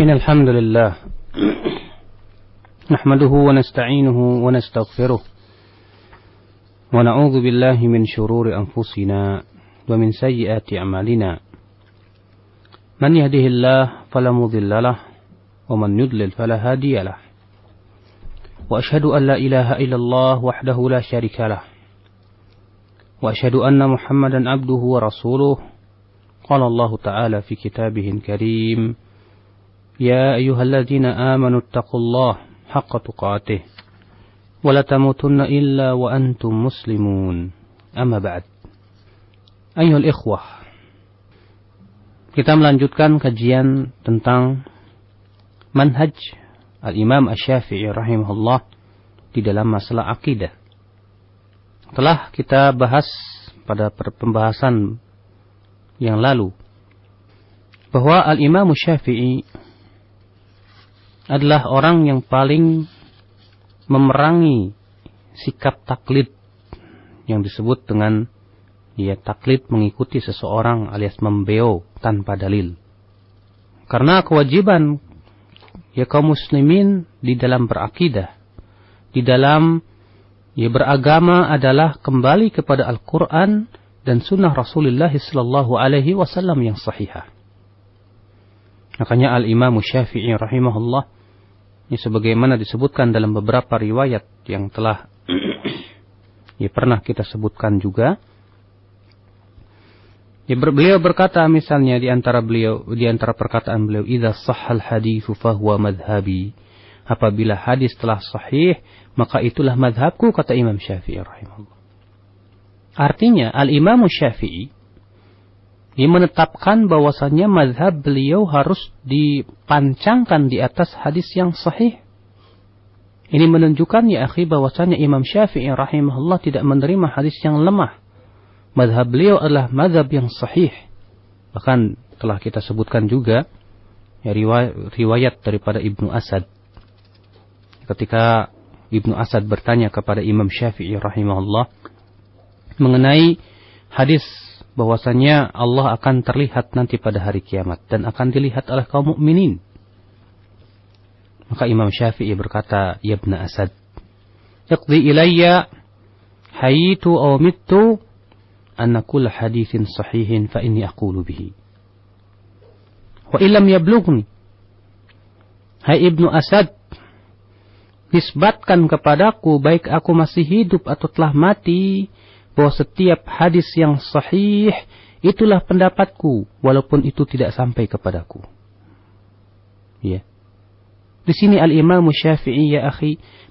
إن الحمد لله نحمده ونستعينه ونستغفره ونعوذ بالله من شرور أنفسنا ومن سيئات أعمالنا من يهده الله فلا مضل له ومن يضلل فلا هادي له وأشهد أن لا إله إلا الله وحده لا شريك له وأشهد أن محمدا عبده ورسوله قال الله تعالى في كتابه الكريم يا أيها الذين آمنوا اتقوا الله حق تقاته ولا تموتن إلا وأنتم مسلمون أما بعد أيها الإخوة, kita melanjutkan kajian tentang manhaj Al-Imam Asy-Syafi'i rahimahullah di dalam masalah akidah. Telah kita bahas pada pembahasan yang lalu bahwa Al-Imam Asy-Syafi'i adalah orang yang paling memerangi sikap taklid yang disebut dengan taklid mengikuti seseorang alias membeo tanpa dalil. Karena kewajiban kaum muslimin di dalam berakidah, di dalam beragama adalah kembali kepada Al-Quran dan sunnah Rasulullah sallallahu alaihi wasallam yang sahihah. Makanya Al-Imam Asy-Syafi'i rahimahullah, sebagaimana disebutkan dalam beberapa riwayat yang telah pernah kita sebutkan juga, beliau berkata misalnya di antara perkataan beliau, idza sahhal haditsu fahuwa madhhabi, apabila hadis telah sahih maka itulah madhabku, kata Imam Syafi'i rahimahullah. Artinya Al-Imam Syafi'i menetapkan bahwasannya mazhab beliau harus dipancangkan di atas hadis yang sahih. Ini menunjukkan bahwasannya Imam Syafi'i rahimahullah tidak menerima hadis yang lemah. Mazhab beliau adalah mazhab yang sahih. Bahkan telah kita sebutkan juga riwayat daripada Ibnu Asad. Ketika Ibnu Asad bertanya kepada Imam Syafi'i rahimahullah mengenai hadis bahwasanya Allah akan terlihat nanti pada hari kiamat dan akan dilihat oleh kaum mukminin, maka Imam Syafi'i berkata, ya Ibnu Asad, iqdi ilayya hayitu aw mittu anna kull haditsin sahihin fa inni aqulu bihi wa illam yablughni. Hai Ibnu Asad, nisbatkan kepadaku baik aku masih hidup atau telah mati bahwa setiap hadis yang sahih itulah pendapatku walaupun itu tidak sampai kepadaku. Di sini Al-Imam Syafi'i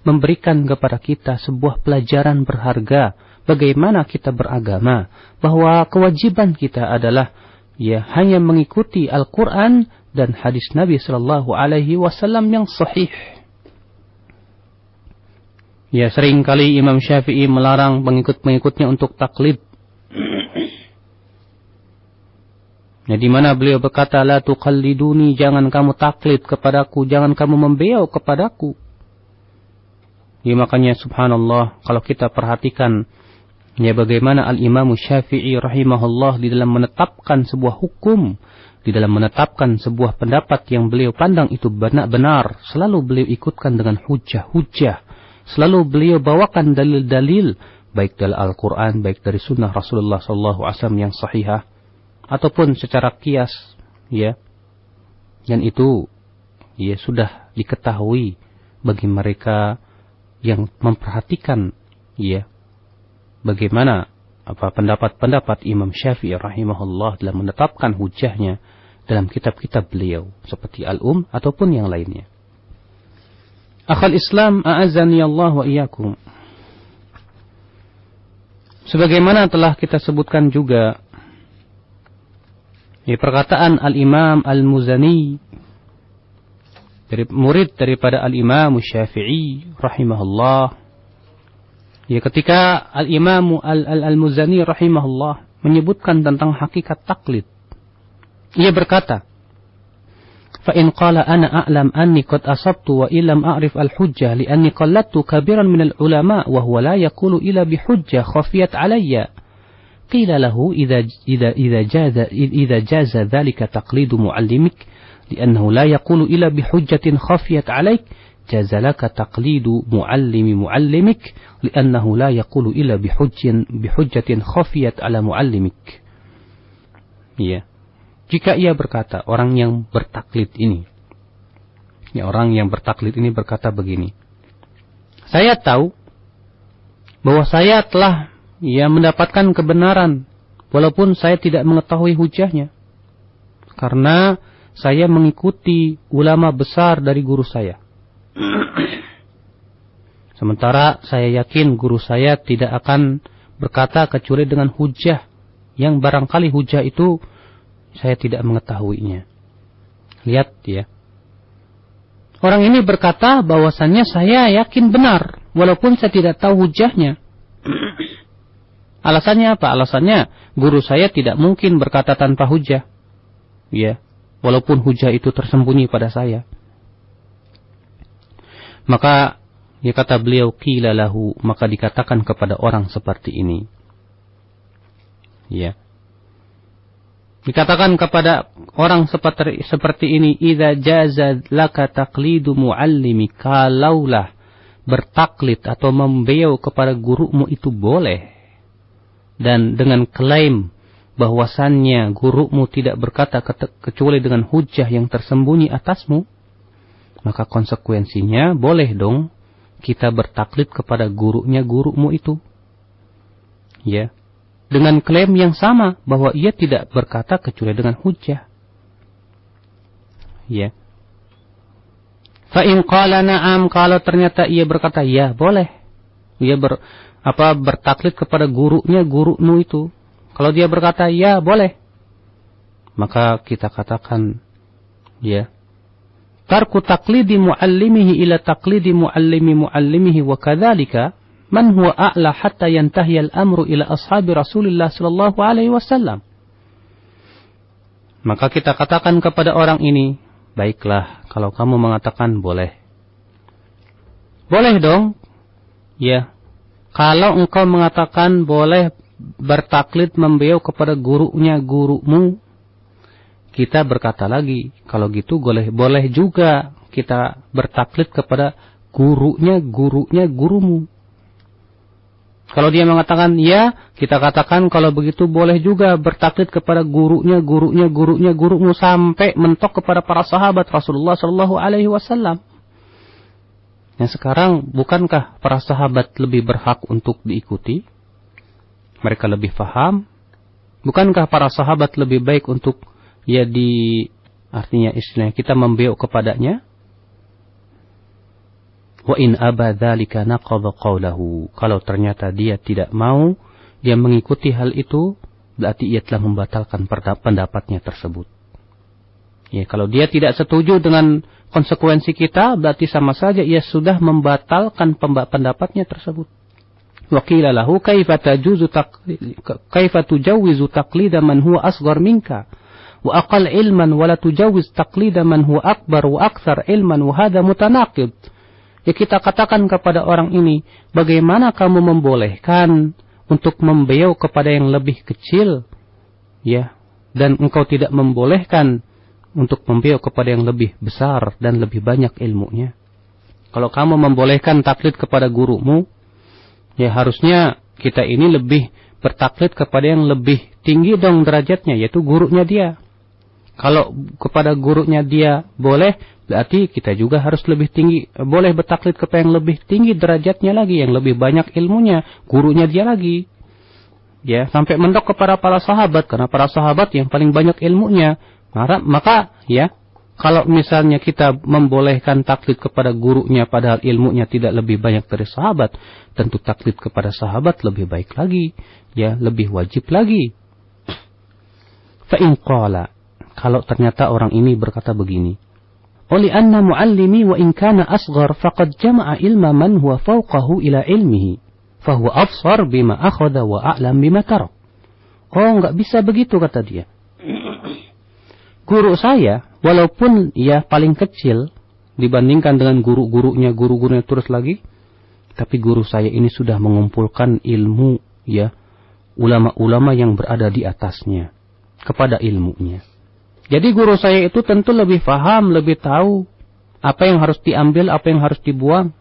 memberikan kepada kita sebuah pelajaran berharga bagaimana kita beragama, bahwa kewajiban kita adalah hanya mengikuti Al-Quran dan hadis Nabi sallallahu alaihi wasallam yang sahih. Seringkali Imam Syafi'i melarang pengikut-pengikutnya untuk taklid. Di mana beliau berkata, la tuqalliduni, jangan kamu taklid kepadaku, jangan kamu membeo kepadaku. Makanya subhanallah, kalau kita perhatikan bagaimana Al-Imam Syafi'i rahimahullah di dalam menetapkan sebuah hukum, di dalam menetapkan sebuah pendapat yang beliau pandang itu benar, selalu beliau ikutkan dengan hujah-hujah. Selalu beliau bawakan dalil-dalil baik dari Al-Quran, baik dari sunnah Rasulullah SAW yang sahihah, ataupun secara qiyas, dan itu sudah diketahui bagi mereka yang memperhatikan bagaimana pendapat-pendapat Imam Syafi'i rahimahullah dalam menetapkan hujahnya dalam kitab-kitab beliau seperti Al-Um ataupun yang lainnya. Akhal Islam, a'azani Allah wa iyyakum. Sebagaimana telah kita sebutkan juga perkataan Al-Imam Al-Muzani, dari murid daripada Al-Imam Syafi'i rahimahullah, ketika Al-Imam Al-Muzani rahimahullah menyebutkan tentang hakikat taklid, ia berkata, فإن قال أنا أعلم أني قد أصبت وإن لم أعرف الحجة لأني قلدت كبيرا من العلماء وهو لا يقول إلا بحجة خفيت علي قيل له إذا جاز ذلك تقليد معلمك li'annahu la yaqulu illa bihujjatin khafiyat 'alaik jazalaka taqlidu muallimik li'annahu la yaqulu illa bihujjatin khafiyat 'ala muallimik. Ya. Jika ia berkata, orang yang bertaklid ini, ya, orang yang bertaklid ini berkata begini, saya tahu bahwa saya telah mendapatkan kebenaran walaupun saya tidak mengetahui hujahnya, karena saya mengikuti ulama besar dari guru saya. Sementara saya yakin guru saya tidak akan berkata kecuali dengan hujah yang barangkali hujah itu saya tidak mengetahuinya. Lihat ya. Orang ini berkata bahwasannya saya yakin benar walaupun saya tidak tahu hujahnya. Alasannya apa? Alasannya guru saya tidak mungkin berkata tanpa hujah. Ya, walaupun hujah itu tersembunyi pada saya. Maka ya, kata beliau, qila lahu, maka dikatakan kepada orang seperti ini. Ya. Dikatakan kepada orang seperti ini, idza jaza laka taqlidu muallimi, kalaulah bertaklid atau membeu kepada gurumu itu boleh, dan dengan klaim bahwasannya gurumu tidak berkata kecuali dengan hujah yang tersembunyi atasmu, maka konsekuensinya boleh dong kita bertaklid kepada gurumu itu. Ya. Dengan klaim yang sama bahwa ia tidak berkata kecuali dengan hujah. Ya. Fa in qala na'am, kalau ternyata ia berkata ya, boleh. Ia bertaklid kepada gurumu itu. Kalau dia berkata ya, boleh. Maka kita katakan ya, tarku taqlidi muallimihi ila taqlidi muallimihi wa kadzalika man huwa a'la hatta yantahi al-amru ila ashabi Rasulillah sallallahu alaihi wasallam. Maka kita katakan kepada orang ini, baiklah kalau kamu mengatakan boleh. Boleh dong. Ya. Kalau engkau mengatakan boleh bertaklid membeu kepada gurumu, kita berkata lagi, kalau gitu boleh juga kita bertaklid kepada gurumu. Kalau dia mengatakan ya, kita katakan kalau begitu boleh juga bertaklid kepada gurumu sampai mentok kepada para sahabat Rasulullah sallallahu alaihi wasallam. Yang sekarang bukankah para sahabat lebih berhak untuk diikuti? Mereka lebih faham. Bukankah para sahabat lebih baik untuk artinya istilahnya kita membeu kepadanya? Wa in aba dzalika naqadha qawlahu. Kalau ternyata dia tidak mau, dia mengikuti hal itu, berarti ia telah membatalkan pendapatnya tersebut. Ya, kalau dia tidak setuju dengan konsekuensi kita, berarti sama saja ia sudah membatalkan pendapatnya tersebut. Wa qila lahu kaifa tujawwizu taqlida man huwa asghar minka wa aqall ilman wa la tujawwiz taqlida man huwa akbar wa akthar ilman wa hadha mutanaqid. Ya, kita katakan kepada orang ini, bagaimana kamu membolehkan untuk membeu kepada yang lebih kecil, ya, dan engkau tidak membolehkan untuk membeu kepada yang lebih besar dan lebih banyak ilmunya. Kalau kamu membolehkan taklid kepada gurumu, ya harusnya kita ini lebih bertaklid kepada yang lebih tinggi dong derajatnya, yaitu gurunya dia. Kalau kepada gurunya dia boleh, berarti kita juga harus lebih tinggi, boleh bertaklid kepada yang lebih tinggi derajatnya lagi, yang lebih banyak ilmunya, gurunya dia lagi. Ya, sampai mentok kepada para sahabat, karena para sahabat yang paling banyak ilmunya. Maka ya, kalau misalnya kita membolehkan taklid kepada gurunya padahal ilmunya tidak lebih banyak dari sahabat, tentu taklid kepada sahabat lebih baik lagi, ya, lebih wajib lagi. Fa in qala, kalau ternyata orang ini berkata begini, Oli anna muallimi wa in kana asghar faqad jama'a ilma man huwa fawqahu ila ilmihi fahuwa afsar bima akhadha wa a'lam bima tarak. Oh, enggak bisa begitu, kata dia. Guru saya walaupun ia paling kecil dibandingkan dengan gurunya terus lagi, tapi guru saya ini sudah mengumpulkan ilmu, ya, ulama-ulama yang berada di atasnya kepada ilmunya. Jadi guru saya itu tentu lebih paham, lebih tahu apa yang harus diambil, apa yang harus dibuang.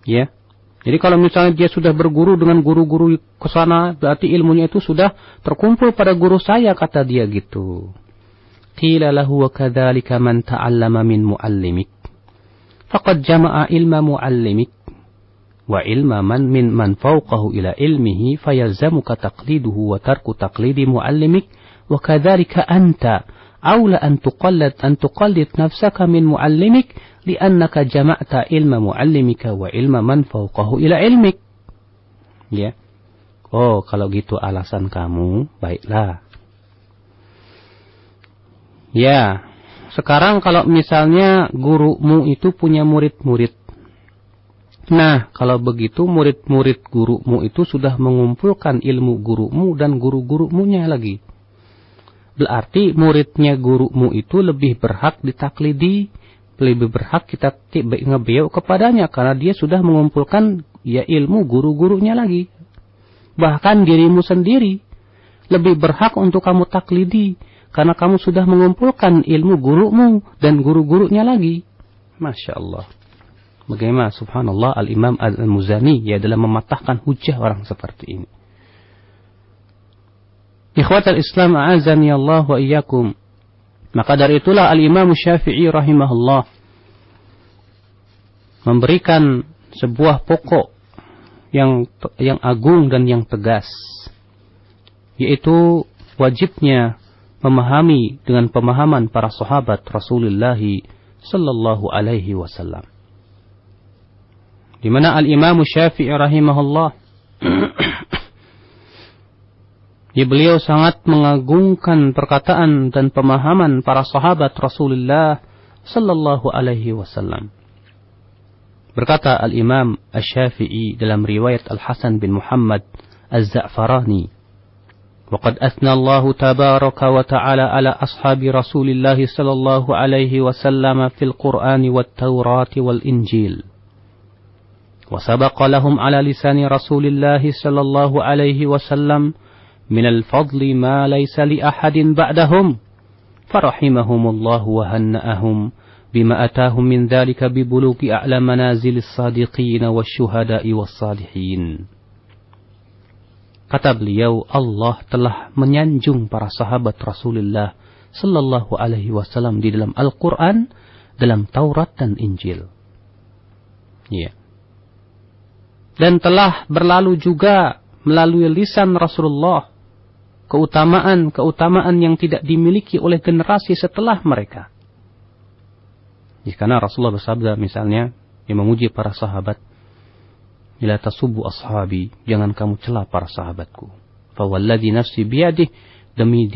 Ya. Jadi kalau misalnya dia sudah berguru dengan guru-guru ke sana, berarti ilmunya itu sudah terkumpul pada guru saya, kata dia gitu. Qila lahu wa kadzalika man ta'allama min muallimik. Faqad jama'a ilma muallimik wa ilma man fawqahu ila ilmihi fayalzamuka taqliduhu wa tarku taqlidi muallimik wa kadzalika anta aula an tuqallid nafsaka min muallimik li'annaka jama'ta ilma muallimika wa ilma man fawqahu ila ilmik. Ya. Oh, kalau gitu alasan kamu, baiklah. Ya, sekarang kalau misalnya gurumu itu punya murid-murid. Nah, kalau begitu murid-murid gurumu itu sudah mengumpulkan ilmu gurumu dan guru-gurumu-nya lagi. Berarti muridnya gurumu itu lebih berhak ditaklidi, lebih berhak kita ngebeo kepadanya karena dia sudah mengumpulkan ya ilmu guru-gurunya lagi. Bahkan dirimu sendiri lebih berhak untuk kamu taklidi karena kamu sudah mengumpulkan ilmu gurumu dan guru-gurunya lagi. Masya Allah. Bagaimana subhanallah Al-Imam Al-Muzani ya dalam mematahkan hujah orang seperti ini. Ikhwatal Islam a'azani Allah wa iyyakum. Maka dari itulah Al-Imam Syafi'i rahimahullah memberikan sebuah pokok yang agung dan yang tegas, yaitu wajibnya memahami dengan pemahaman para sahabat Rasulullah sallallahu alaihi wasallam. Di mana Al-Imam Syafi'i rahimahullah beliau sangat mengagungkan perkataan dan pemahaman para sahabat Rasulullah sallallahu alaihi wasallam. Berkata Al-Imam Asy-Syafi'i dalam riwayat Al-Hasan bin Muhammad Az-Za'farani, "Waqad athna Allah tabaraka wa ta'ala ala ashabi Rasulillah sallallahu alaihi wasallam fil Qur'an wat Taurat wal Injil. Wa sabaqa lahum ala lisani Rasulillah sallallahu alaihi wasallam min al-fadli ma laysa li ahadin ba'dahum. Farahimahumullah wa hanna'ahum bima atahum min dhalika bi buluki a'la manazilis sadiqin wasyuhada'i wassalihin." Kata beliau, Allah telah menyanjung para sahabat Rasulullah sallallahu alaihi wasallam di dalam Al-Qur'an, dalam Taurat dan Injil. Ya. Dan telah berlalu juga melalui lisan Rasulullah keutamaan yang tidak dimiliki oleh generasi setelah mereka. Karena Rasulullah bersabda misalnya yang memuji para sahabat, "La tasubbu ashabi," jangan kamu cela para sahabatku. Fa walladzi nafsi biyadihi, demi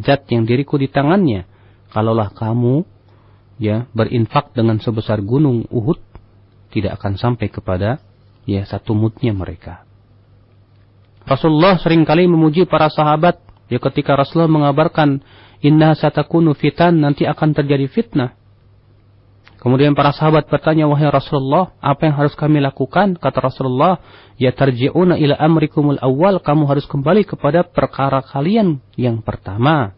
zat yang diriku di tangannya, kalaulah kamu ya berinfak dengan sebesar gunung Uhud, tidak akan sampai kepada ya satu mudnya mereka. Rasulullah seringkali memuji para sahabat ya ketika Rasulullah mengabarkan inna satakunu fitan, nanti akan terjadi fitnah. Kemudian para sahabat bertanya, "Wahai Rasulullah, apa yang harus kami lakukan?" Kata Rasulullah, "Ya tarji'una ila amrikumul awal," kamu harus kembali kepada perkara kalian yang pertama.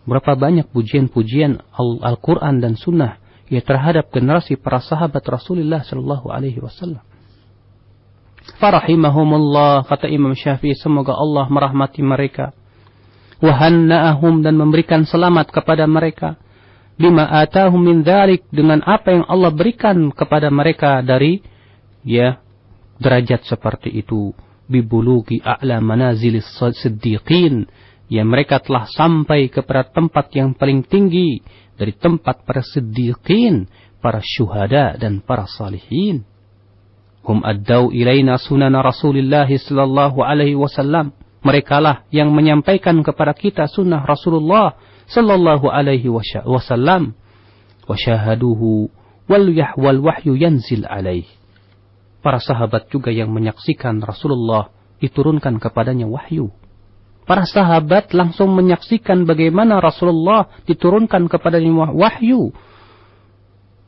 Berapa banyak pujian-pujian Al-Quran dan Sunnah ya terhadap generasi para sahabat Rasulullah sallallahu alaihi wasallam. Farahimahumullah, kata Imam Syafi'i, semoga Allah merahmati mereka. Wahanna'ahum, dan memberikan selamat kepada mereka. Bima atahum min dzalik, dengan apa yang Allah berikan kepada mereka dari ya derajat seperti itu. Bibulugi a'la manazilis siddiqin, ya mereka telah sampai kepada tempat yang paling tinggi dari tempat para siddiqin, para syuhada dan para salihin. Hum addau ilaina sunana Rasulillah sallallahu alaihi wasallam. Merekalah yang menyampaikan kepada kita sunnah Rasulullah sallallahu alaihi wasallam. Wa syahaduhu wal wahyu yanzil alaih. Para sahabat juga yang menyaksikan Rasulullah diturunkan kepadanya wahyu. Para sahabat langsung menyaksikan bagaimana Rasulullah diturunkan kepadanya wahyu.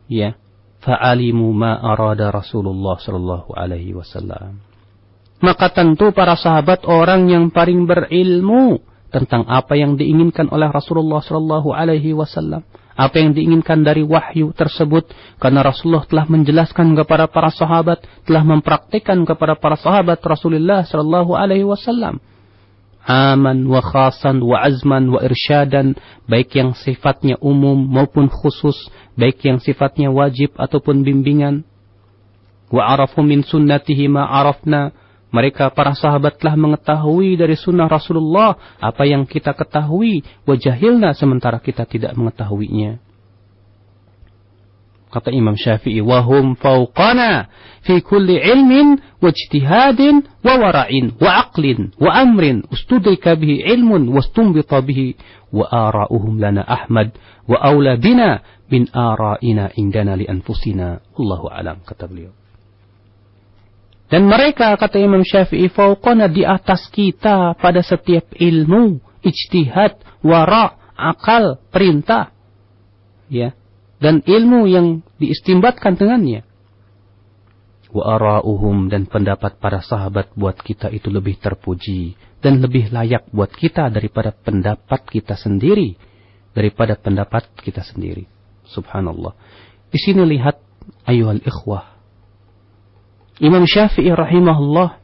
Ya, fa'alimu ma arada Rasulullah sallallahu alaihi wasallam. maka tentu para sahabat orang yang paling berilmu tentang apa yang diinginkan oleh Rasulullah sallallahu alaihi wasallam, apa yang diinginkan dari wahyu tersebut, karena Rasulullah telah menjelaskan kepada para sahabat, telah mempraktikkan kepada para sahabat Rasulullah sallallahu alaihi wasallam, aman wa khasan wa azman wa irsyadan, baik yang sifatnya umum maupun khusus, baik yang sifatnya wajib ataupun bimbingan. Wa arafu min sunnatihi ma arafna, mereka para sahabat telah mengetahui dari sunnah Rasulullah apa yang kita ketahui, wa jahilna, sementara kita tidak mengetahuinya. Kata Imam Syafi'i, wahum fauqana fi kulli ilmin wa ijtihadin wa wara'in wa aqlin wa amrin ustudrika bihi ilmun wastumbita bihi wa ara'uhum lana Ahmad wa aula bina min ara'ina indana li anfusina. Wallahu a'lam, kata beliau. Dan mereka, kata Imam Syafi'i, fauqana, di atas kita pada setiap ilmu, ijtihad, wara, akal, perintah, ya, dan ilmu yang diistimbatkan dengannya. Wa ara'uhum, dan pendapat para sahabat buat kita itu lebih terpuji dan lebih layak buat kita daripada pendapat kita sendiri, Subhanallah. Di sini lihat, ayuhal ikhwah, Imam Syafi'i rahimahullah,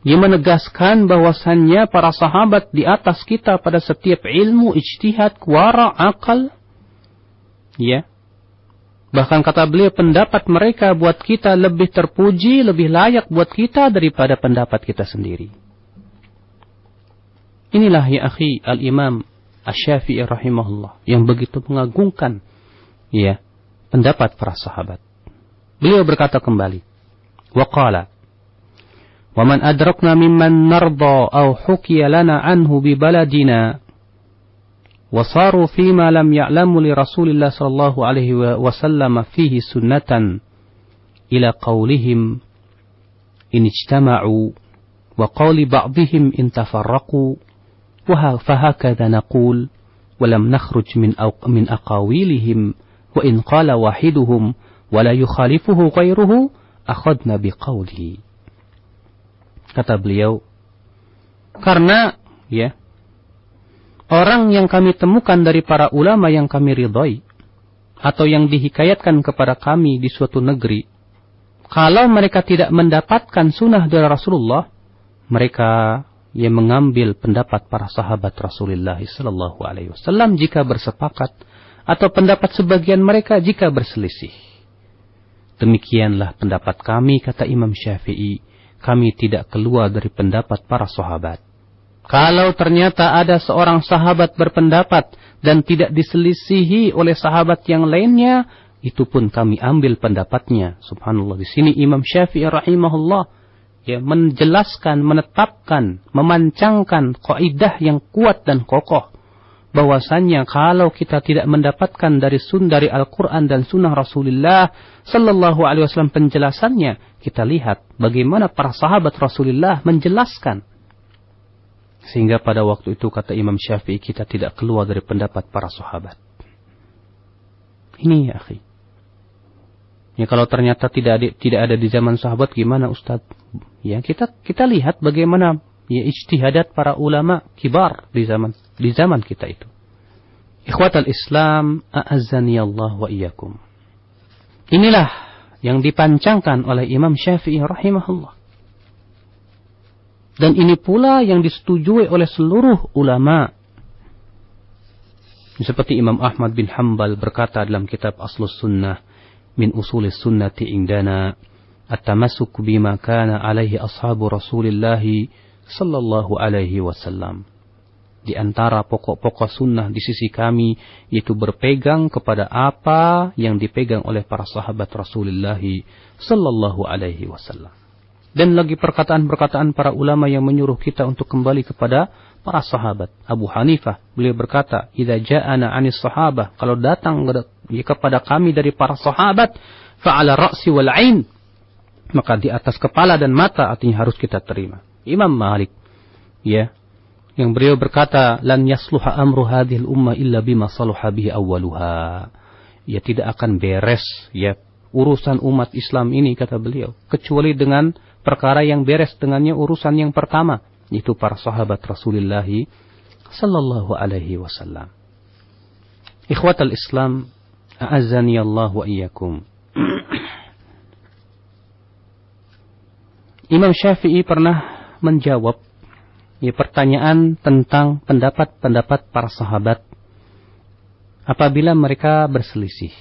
dia menegaskan bahwasannya para sahabat di atas kita pada setiap ilmu, ijtihad, wara, akal, ya. Bahkan kata beliau, pendapat mereka buat kita lebih terpuji, lebih layak buat kita daripada pendapat kita sendiri. Inilah ya akhi al-Imam Asy-Syafi'i rahimahullah yang begitu mengagungkan, ya, pendapat para sahabat. Beliau berkata kembali, waqala, wa man adrakna mimman narda aw hukiya lana anhu bi baladina wa saru fima lam ya'lamu li Rasulillah sallallahu alaihi wasallam fihi sunnatan ila qawlihim in ijtama'u wa qawli ba'dihim in tafarraqu wa fahakadha naqul wa lam nakhruj min aqawilihim wa in qala wahiduhum wala yukhalifuhu ghairuhu akhadna biqaulihi. Kata beliau, karena, ya, orang yang kami temukan dari para ulama yang kami ridhai atau yang dihikayatkan kepada kami di suatu negeri, kalau mereka tidak mendapatkan sunnah dari Rasulullah, mereka yang mengambil pendapat para sahabat Rasulullah sallallahu alaihi wasallam jika bersepakat, atau pendapat sebagian mereka jika berselisih. Demikianlah pendapat kami, kata Imam Syafi'i, kami tidak keluar dari pendapat para sahabat. Kalau ternyata ada seorang sahabat berpendapat dan tidak diselisihi oleh sahabat yang lainnya, itu pun kami ambil pendapatnya. Subhanallah, di sini Imam Syafi'i rahimahullah, ya, menjelaskan, menetapkan, memancangkan kaidah yang kuat dan kokoh, bahwasannya kalau kita tidak mendapatkan dari Al-Quran dan Sunnah Rasulullah Sallallahu Alaihi Wasallam penjelasannya, kita lihat bagaimana para sahabat Rasulullah menjelaskan, sehingga pada waktu itu kata Imam Syafi'i kita tidak keluar dari pendapat para sahabat. Ini ya akhi. Ya, kalau ternyata tidak ada di zaman sahabat, gimana Ustaz? Ya, kita lihat bagaimana, ya, ijtihadat para ulama kibar di zaman kita itu. Ikhwatal Islam, a'azzani Allah wa iyyakum. Inilah yang dipancangkan oleh Imam Syafi'i rahimahullah. Dan ini pula yang disetujui oleh seluruh ulama. Seperti Imam Ahmad bin Hanbal berkata dalam kitab Aslus Sunnah, min usulis sunnati indana at-tamassuk bima kana alaihi ashabu Rasulillah sallallahu alaihi wasallam. Di antara pokok-pokok sunnah di sisi kami, yaitu berpegang kepada apa yang dipegang oleh para sahabat Rasulullah sallallahu alaihi wasallam. Dan lagi perkataan-perkataan para ulama yang menyuruh kita untuk kembali kepada para sahabat. Abu Hanifah, beliau berkata, idza ja'ana 'anis sahabah, kalau datang kepada kami dari para sahabat, fa'ala ra'si wal 'ain, maka di atas kepala dan mata, artinya harus kita terima. Imam Malik, ya, yang beliau berkata, lan yasluha amru hadhil ummah illa bima saluha bihi awwaluha. Ya, tidak akan beres, ya, urusan umat Islam ini, kata beliau, kecuali dengan perkara yang beres dengannya urusan yang pertama, yaitu para sahabat Rasulullah sallallahu alaihi wasallam. Ikhwatal Islam, a'azzani Allah wa iyyakum. Imam Syafi'i pernah menjawab pertanyaan tentang pendapat-pendapat para sahabat apabila mereka berselisih.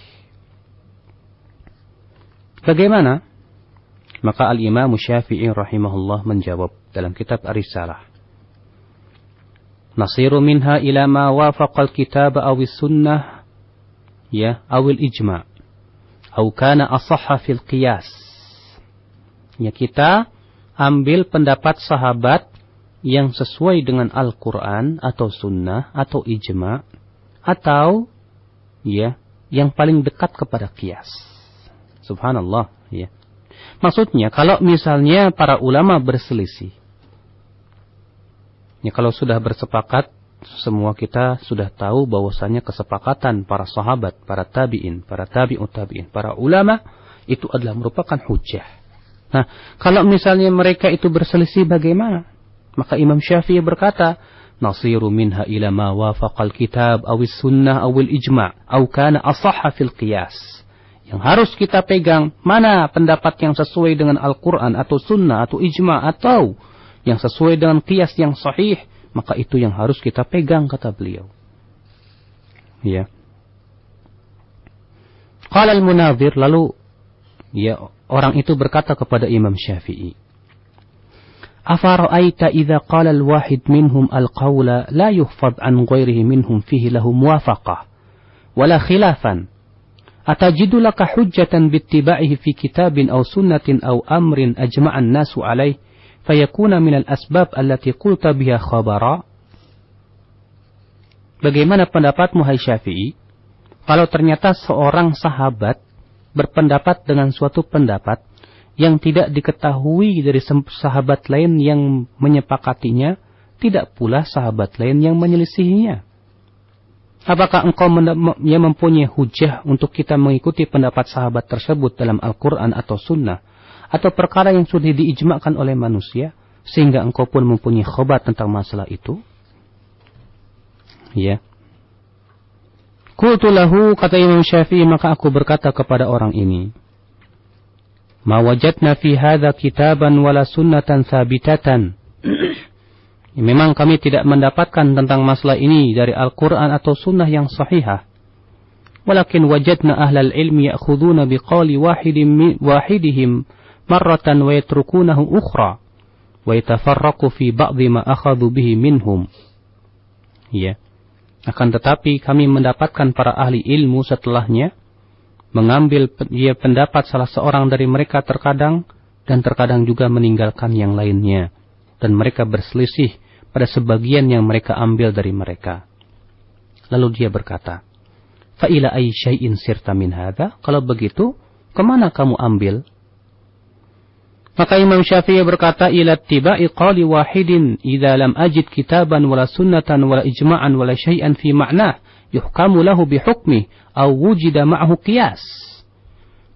Bagaimana? Maka Al-Imam Syafi'i rahimahullah menjawab dalam kitab Ar-Risalah. Nasiru minha ila ma wafaqal kitab awis sunnah awil ijma' aw kana asahha fil qiyas. Kita ambil pendapat sahabat yang sesuai dengan Al-Quran atau sunnah atau ijma' atau yang paling dekat kepada qiyas. Subhanallah. Maksudnya kalau misalnya para ulama berselisih, kalau sudah bersepakat, semua kita sudah tahu bahwasanya kesepakatan para sahabat, para tabi'in, para tabi'ut tabi'in, para ulama itu adalah merupakan hujjah. Nah, kalau misalnya mereka itu berselisih bagaimana? Maka Imam Syafi'i berkata, nasiru minha ila ma wafaqal kitab awis sunnah awil ijma' aw kana asahha fil qiyas. Yang harus kita pegang, mana pendapat yang sesuai dengan Al-Quran atau sunnah atau ijma' atau yang sesuai dengan qiyas yang sahih, maka itu yang harus kita pegang, kata beliau. Qala al-munadhir, lalu orang itu berkata kepada Imam Syafi'i, afara'aita idza qala al-wahid minhum al-qawla la yuhfaz an ghairihi minhum fihi lahu muwafaqah wala khilafan atajidu laka hujjatan bittiba'ihi fi kitabin aw sunnatin aw amrin ajma'an nasu alayhi fayakuna min al-asbab allati qulta biha khabara. Bagaimana pendapatmu hai Syafi'i kalau ternyata seorang sahabat berpendapat dengan suatu pendapat yang tidak diketahui dari sahabat lain yang menyepakatinya, tidak pula sahabat lain yang menyelisihinya. Apakah engkau mempunyai hujah untuk kita mengikuti pendapat sahabat tersebut dalam Al-Quran atau Sunnah, atau perkara yang sudah diijma'kan oleh manusia, sehingga engkau pun mempunyai khobar tentang masalah itu? Qultu lahu, kata Imam Syafi'i, maka aku berkata kepada orang ini, ma wajadna fi hadha kitaban wala sunnatan sabitatan. Memang kami tidak mendapatkan tentang masalah ini dari Al-Quran atau sunnah yang sahihah. Walakin wajadna ahlal ilmi ya'khuduna biqali wahidihim marratan wa yatrukunahu ukhra wa yatafarraqu fi ba'dhi ma akhadhu bihi minhum. Akan tetapi kami mendapatkan para ahli ilmu setelahnya mengambil pendapat salah seorang dari mereka terkadang dan terkadang juga meninggalkan yang lainnya, dan mereka berselisih pada sebagian yang mereka ambil dari mereka. Lalu dia berkata, fa ila ayyi syai'in sirta min hadza? Kalau begitu, kemana kamu ambil? Maka Imam Syafi'i berkata, ila tiba'i qali wahidin idza lam ajid kitaban wala sunnatan wala ijma'an wala syai'an fi ma'nah yuhkamu lahu bihukmi aw wujida ma'ahu qiyas.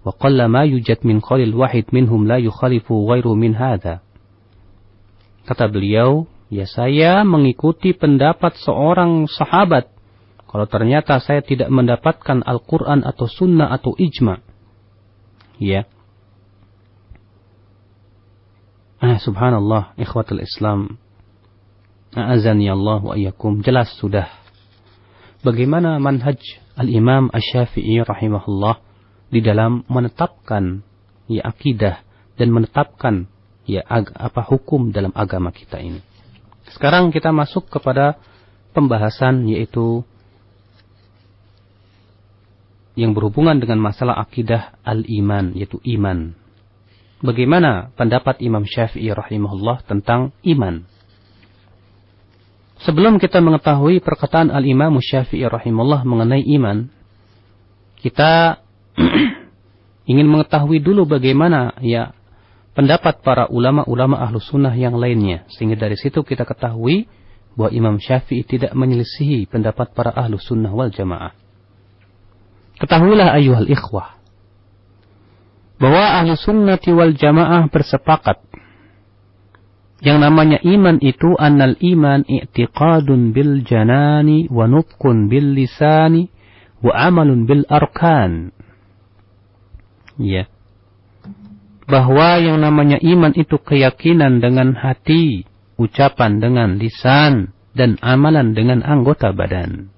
Wa qalla ma yujad min qalil wahid minhum la yukhalifu ghairu min hadza. Kata beliau, saya mengikuti pendapat seorang sahabat kalau ternyata saya tidak mendapatkan Al-Quran atau sunnah atau ijma'. Subhanallah, ikhwatul Islam, a'azani Allah wa iyyakum. Jelas sudah bagaimana manhaj Al-Imam Asy-Syafi'i rahimahullah di dalam menetapkan akidah dan menetapkan hukum dalam agama kita ini. Sekarang kita masuk kepada pembahasan yaitu yang berhubungan dengan masalah akidah al-iman, yaitu iman. Bagaimana pendapat Imam Syafi'i rahimahullah tentang iman? Sebelum kita mengetahui perkataan Al-Imam Syafi'i rahimahullah mengenai iman, kita ingin mengetahui dulu bagaimana pendapat para ulama-ulama ahlu sunnah yang lainnya. Sehingga dari situ kita ketahui bahwa Imam Syafi'i tidak menyelisihi pendapat para ahlu sunnah wal jamaah. Ketahuilah ayuhal ikhwah, bahwa ahlu sunnati wal jamaah bersepakat yang namanya iman itu annal iman i'tiqadun bil janani wa nutqun bil lisani wa amalun bil arkan. Ya. Bahwa yang namanya iman itu keyakinan dengan hati, ucapan dengan lisan, dan amalan dengan anggota badan.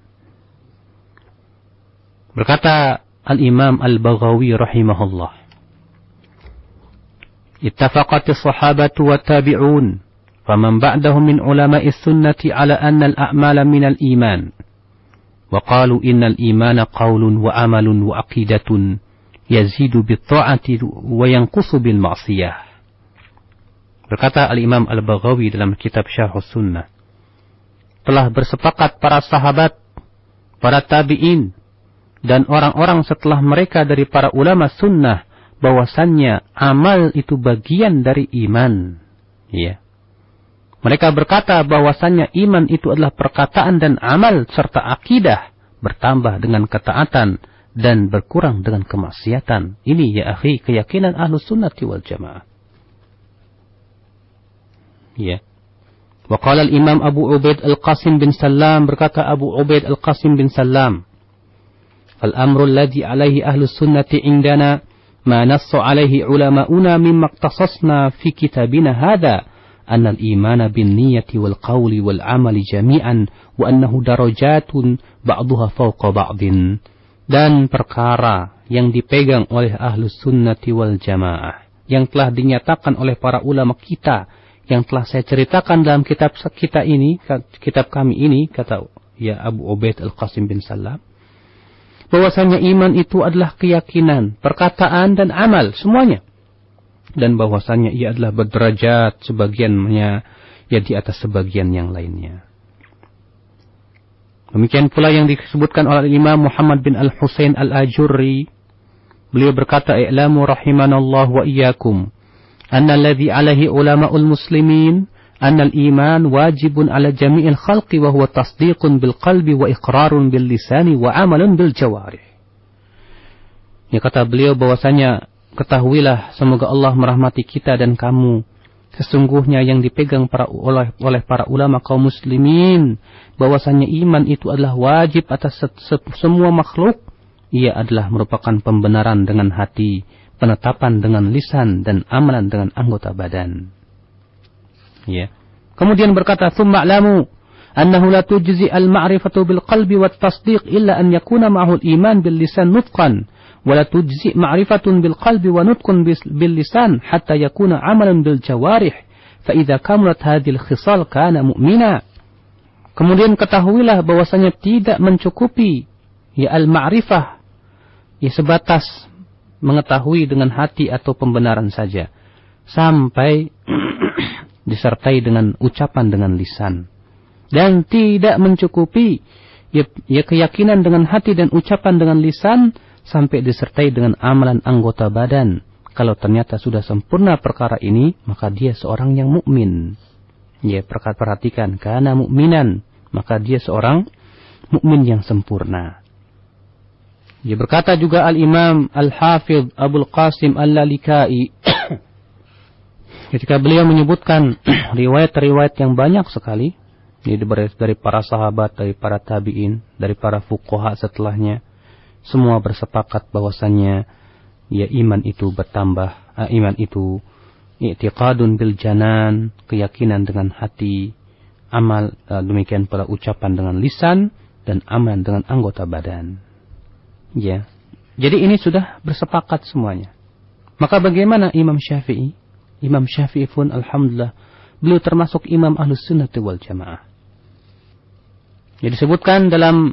Berkata Al-Imam Al-Baghawi rahimahullah, ittafaqatis sahabatu wa tabi'un faman ba'dahum min ulama'is sunnati ala anna al-a'mala minal iman wa qalu innal imana qawlun wa amalun wa aqidatun yazidu bit-ta'ati wa yanqusu bil ma'siyah. Berkata Al-Imam Al-Baghawi dalam kitab Syarh Sunnah, telah bersepakat para sahabat, para tabi'in, dan orang-orang setelah mereka dari para ulama sunnah bahwasannya amal itu bagian dari iman. Ya. Mereka berkata bahwasannya iman itu adalah perkataan dan amal serta akidah, bertambah dengan ketaatan dan berkurang dengan kemaksiatan. Ini ya akhi keyakinan Ahlus Sunnati wal Jamaah. Ya. Wa qala al-Imam Abu Ubaid Al-Qasim bin Sallam, berkata Abu Ubaid Al-Qasim bin Sallam, "Al-amru alladhi alaihi Ahlus Sunnati indana ما نص عليه علماؤنا مما اقتصصنا في كتابنا هذا أن الإيمان بالنية والقول والعمل جميعا وأنه درجات بعضها فوق بعض." Dan perkara yang dipegang oleh Ahlus Sunnati wal Jamaah, yang telah dinyatakan oleh para ulama kita, yang telah saya ceritakan dalam kitab kita ini, kitab kami ini, kata ya Abu Ubaid Al-Qasim bin Sallam, bahwasanya iman itu adalah keyakinan, perkataan dan amal semuanya, dan bahwasanya ia adalah berderajat, sebagiannya ya di atas sebagian yang lainnya. Demikian pula yang disebutkan oleh Imam Muhammad bin Al-Husain Al-Ajurri, beliau berkata, "I'lamu rahimanallah wa iyyakum anna alladhi alaihi ulama'ul muslimin anna al-iman wajibun ala jami'il khalqi wa huwa tasdiqun bil qalbi wa iqrarun bil lisani wa amalun bil jawarih." Ya, kata beliau bahwasanya ketahuilah, semoga Allah merahmati kita dan kamu, sesungguhnya yang dipegang oleh para ulama kaum muslimin, bahwasanya iman itu adalah wajib atas semua makhluk. Ia adalah merupakan pembenaran dengan hati, penetapan dengan lisan, dan amalan dengan anggota badan. Ya. Kemudian berkata, "Tsumma a'lamu annahu la tujzi al-ma'rifatu bil qalbi wat tasdiq illa an yakuna ma'ahu al-iman bil lisan nutqan, wa la tujzi ma'rifatun bil qalbi wa nutqun bil lisan hatta yakuna amalan bil jawarih, fa idza kamalat hadhihi al-khisal kana mu'mina." Kemudian ketahuilah bahwasanya tidak mencukupi ya al-ma'rifah, ya sebatas mengetahui dengan hati atau pembenaran saja, sampai disertai dengan ucapan dengan lisan, dan tidak mencukupi ya keyakinan dengan hati dan ucapan dengan lisan sampai disertai dengan amalan anggota badan. Kalau ternyata sudah sempurna perkara ini, maka dia seorang yang mukmin. Ya, perhatikan, kana mukminan, maka dia seorang mukmin yang sempurna. Dia berkata juga Al-Imam Al-Hafidh Abul Qasim Al-Lalikai ketika beliau menyebutkan riwayat-riwayat yang banyak sekali dari para sahabat, dari para tabi'in, dari para fuqaha setelahnya, semua bersepakat bahwasannya ya iman itu bertambah, iman itu i'tiqadun bil janan, keyakinan dengan hati, amal demikian pula ucapan dengan lisan, dan amalan dengan anggota badan. Ya. Jadi ini sudah bersepakat semuanya. Maka bagaimana Imam Syafi'i? Imam Syafi'i pun alhamdulillah beliau termasuk imam Ahlus Sunnah wal Jamaah. Jadi disebutkan dalam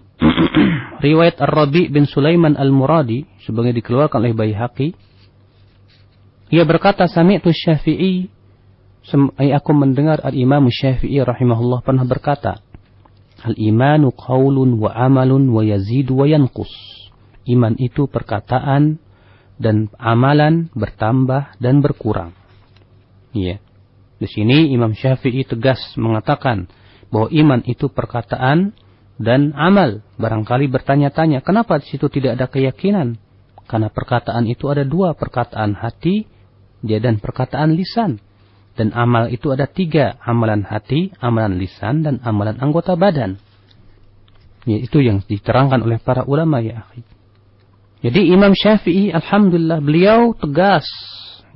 riwayat Ar-Rabi' bin Sulaiman Al-Muradi, sebagai dikeluarkan oleh Baihaqi, ia berkata, "Sami'tu Syafi'i," aku mendengar Al-Imam Syafi'i rahimahullah pernah berkata, "Al-imanu qaulun wa amalun wa yazidu wa yanqus." Iman itu perkataan dan amalan, bertambah dan berkurang. Iya. Di sini Imam Syafi'i tegas mengatakan bahwa iman itu perkataan dan amal. Barangkali bertanya-tanya, kenapa di situ tidak ada keyakinan? Karena perkataan itu ada dua, perkataan hati dan perkataan lisan. Dan amal itu ada tiga, amalan hati, amalan lisan, dan amalan anggota badan. Ya, itu yang diterangkan oleh para ulama ya akhi. Jadi Imam Syafi'i alhamdulillah beliau tegas,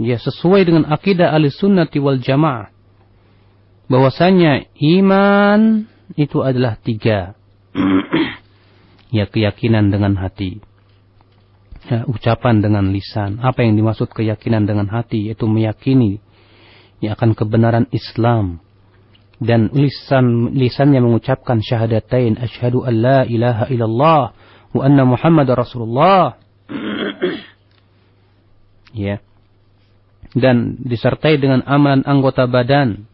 ya sesuai dengan akidah Ahlussunnati wal Jamaah, bahwasanya iman itu adalah tiga. Ya, keyakinan dengan hati, ya, ucapan dengan lisan. Apa yang dimaksud keyakinan dengan hati? Yaitu meyakini ya akan kebenaran Islam, dan lisannya mengucapkan syahadatain, asyhadu an la ilaha illallah wa anna Muhammadar Rasulullah. Ya. Dan disertai dengan amalan anggota badan.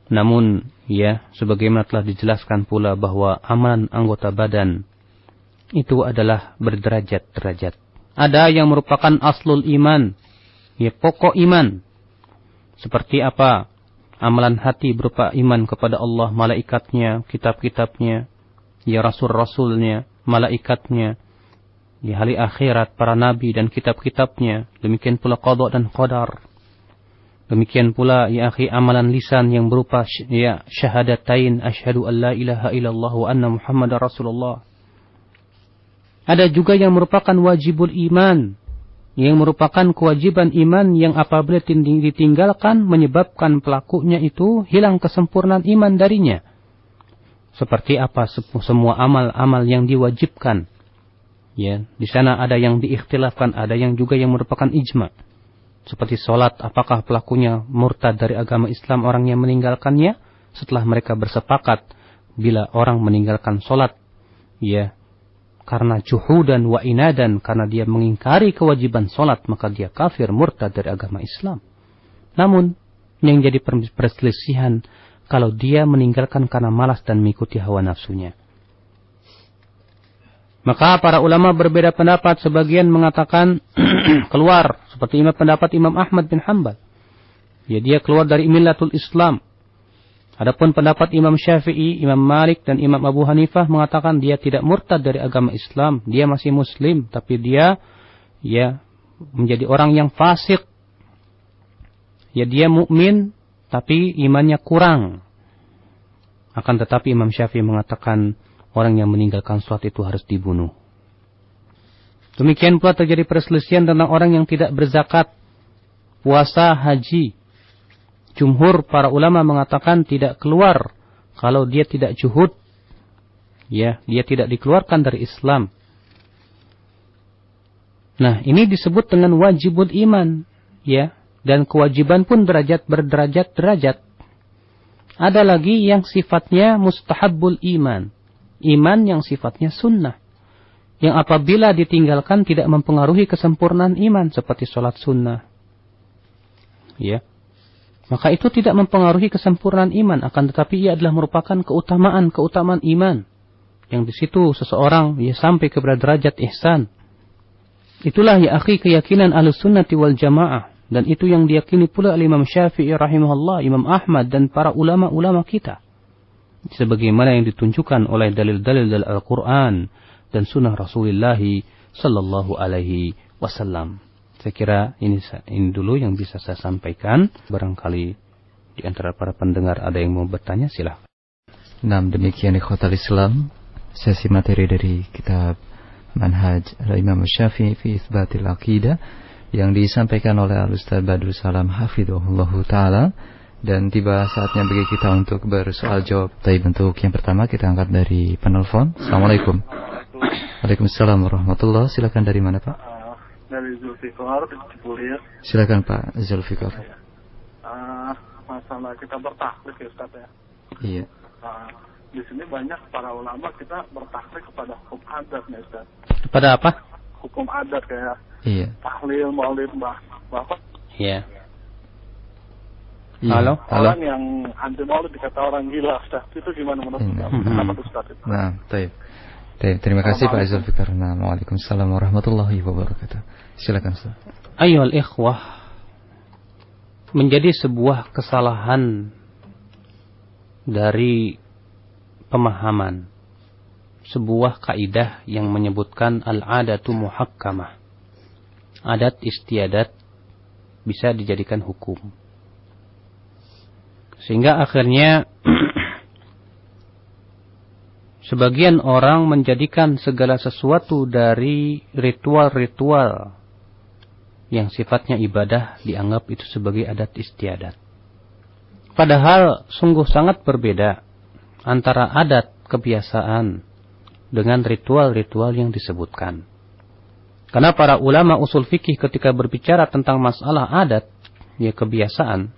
Namun ya, sebagaimana telah dijelaskan pula bahwa amalan anggota badan itu adalah berderajat-derajat. Ada yang merupakan aslul iman, ya pokok iman. Seperti apa? Amalan hati berupa iman kepada Allah, malaikatnya, kitab-kitabnya, ya rasul-rasulnya, malaikatnya, di hari akhirat, para nabi dan kitab-kitabnya. Demikian pula qada dan qadar. Demikian pula ya akhi amalan lisan yang berupa ya syahadatain, asyhadu an la ilaha illallah wa anna Muhammadar Rasulullah. Ada juga yang merupakan wajibul iman, yang merupakan kewajiban iman yang apabila ditinggalkan menyebabkan pelakunya itu hilang kesempurnaan iman darinya. Seperti apa? Semua amal-amal yang diwajibkan. Ya, di sana ada yang diikhtilafkan, ada yang juga yang merupakan ijma. Seperti sholat, apakah pelakunya murtad dari agama Islam orang yang meninggalkannya? Setelah mereka bersepakat, bila orang meninggalkan sholat, ya, karena juhudan wa inadan, karena dia mengingkari kewajiban sholat, maka dia kafir, murtad dari agama Islam. Namun, yang jadi perselisihan, kalau dia meninggalkan karena malas dan mengikuti hawa nafsunya. Maka para ulama berbeda pendapat, sebagian mengatakan keluar, seperti pendapat Imam Ahmad bin Hanbal. Ya, dia keluar dari millatul Islam. Adapun pendapat Imam Syafi'i, Imam Malik dan Imam Abu Hanifah mengatakan dia tidak murtad dari agama Islam, dia masih muslim, tapi dia ya menjadi orang yang fasik. Ya, dia mukmin tapi imannya kurang. Akan tetapi Imam Syafi'i mengatakan orang yang meninggalkan sholat itu harus dibunuh. Demikian pula terjadi perselisihan tentang orang yang tidak berzakat, puasa, haji. Jumhur para ulama mengatakan tidak keluar kalau dia tidak juhud. Ya, dia tidak dikeluarkan dari Islam. Nah, ini disebut dengan wajibul iman, ya, dan kewajiban pun berderajat-derajat. Ada lagi yang sifatnya mustahabbul iman. Iman yang sifatnya sunnah, yang apabila ditinggalkan tidak mempengaruhi kesempurnaan iman, seperti sholat sunnah. Ya, maka itu tidak mempengaruhi kesempurnaan iman, akan tetapi ia adalah merupakan keutamaan iman, yang di situ seseorang ya sampai kepada derajat ihsan. Itulah ya akhi keyakinan Ahlussunnati wal Jamaah, dan itu yang diyakini pula Imam Syafi'i rahimahullah, Imam Ahmad dan para ulama-ulama kita. Sebagaimana yang ditunjukkan oleh dalil-dalil dari Al-Quran dan sunnah Rasulullah sallallahu alaihi wasallam. Saya kira ini dulu yang bisa saya sampaikan. Barangkali di antara para pendengar ada yang mau bertanya, silahkan. Nah, demikian ikhwatal Islam, sesi materi dari kitab Manhaj Al-Imam Syafi'i fi Itsbatil Aqidah yang disampaikan oleh Al-Ustaz Badrul Salam hafizahullahu taala. Dan tiba saatnya bagi kita untuk bersoal jawab. Tapi bentuk yang pertama kita angkat dari penelpon. Assalamualaikum. Waalaikumsalam warahmatullahi. Silakan, dari mana Pak? Dari Zulfikar di Cipulir. Silakan Pak Zulfikar. Masalah kita bertaklid ya Ustaz ya. Iya. Di sini banyak para ulama kita bertaklid kepada hukum adat ya Ustaz. Kepada apa? Hukum adat kayak tahlil, maulid, bahkan. Iya. Halo. Orang yang anti maulid dikata orang gila, Ustaz. Itu gimana menurut Ustaz? Nah, baik. Terima kasih Pak Zulfikar. Nah, waalaikumsalam warahmatullahi wabarakatuh. Silakan Ustaz. Ayyuhal ikhwah, menjadi sebuah kesalahan dari pemahaman sebuah kaidah yang menyebutkan al-adatu muhakkamah. adat istiadat bisa dijadikan hukum. Sehingga akhirnya sebagian orang menjadikan segala sesuatu dari ritual-ritual yang sifatnya ibadah dianggap itu sebagai adat istiadat. Padahal sungguh sangat berbeda antara adat kebiasaan dengan ritual-ritual yang disebutkan. Karena para ulama usul fikih ketika berbicara tentang masalah adat, ya kebiasaan,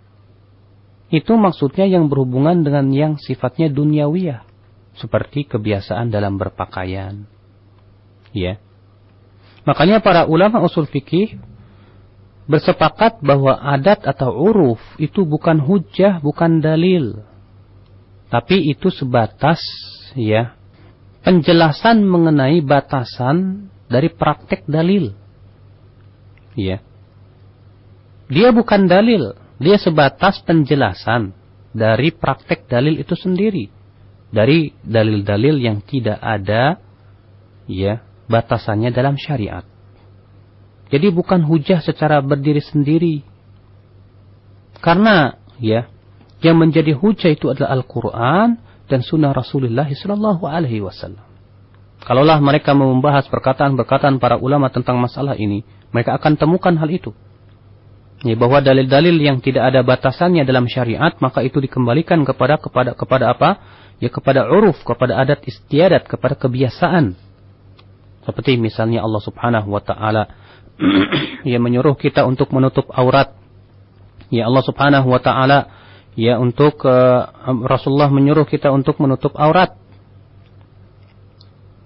itu maksudnya yang berhubungan dengan yang sifatnya duniawiyah, seperti kebiasaan dalam berpakaian. Ya. Makanya para ulama usul fikih bersepakat bahwa adat atau uruf itu bukan hujjah, bukan dalil. Tapi itu sebatas ya penjelasan mengenai batasan dari praktek dalil. Ya. Dia bukan dalil, dia sebatas penjelasan dari praktek dalil itu sendiri. Dari dalil-dalil yang tidak ada ya batasannya dalam syariat. Jadi bukan hujah secara berdiri sendiri. Karena ya yang menjadi hujah itu adalah Al-Qur'an dan sunnah Rasulullah sallallahu alaihi wasallam. Kalaulah mereka membahas perkataan-perkataan para ulama tentang masalah ini, mereka akan temukan hal itu. Ya, bahwa dalil-dalil yang tidak ada batasannya dalam syariat, maka itu dikembalikan kepada apa? Ya kepada uruf, kepada adat istiadat, kepada kebiasaan. Seperti misalnya Allah Subhanahu wa taala ya menyuruh kita untuk menutup aurat. Ya Allah Subhanahu wa taala ya untuk Rasulullah menyuruh kita untuk menutup aurat.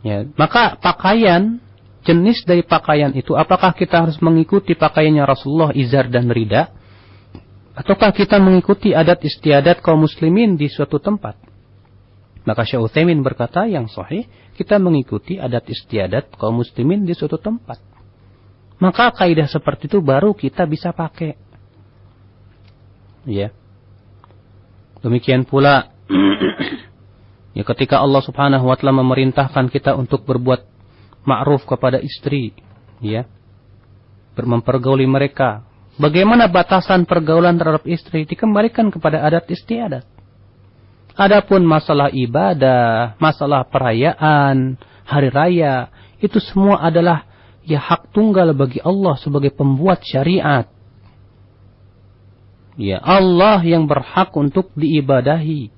Ya, maka pakaian, jenis dari pakaian itu, apakah kita harus mengikuti pakaiannya Rasulullah izar dan rida, ataukah kita mengikuti adat istiadat kaum muslimin di suatu tempat? Maka Syekh Utsaimin berkata yang sahih, kita mengikuti adat istiadat kaum muslimin di suatu tempat. Maka kaidah seperti itu baru kita bisa pakai. Ya. Demikian pula ya ketika Allah Subhanahu wa taala memerintahkan kita untuk berbuat ma'ruf kepada istri, ya. Mempergauli mereka. Bagaimana batasan pergaulan terhadap istri dikembalikan kepada adat istiadat. Adapun masalah ibadah, masalah perayaan, hari raya, itu semua adalah ya hak tunggal bagi Allah sebagai pembuat syariat. Ya, Allah yang berhak untuk diibadahi.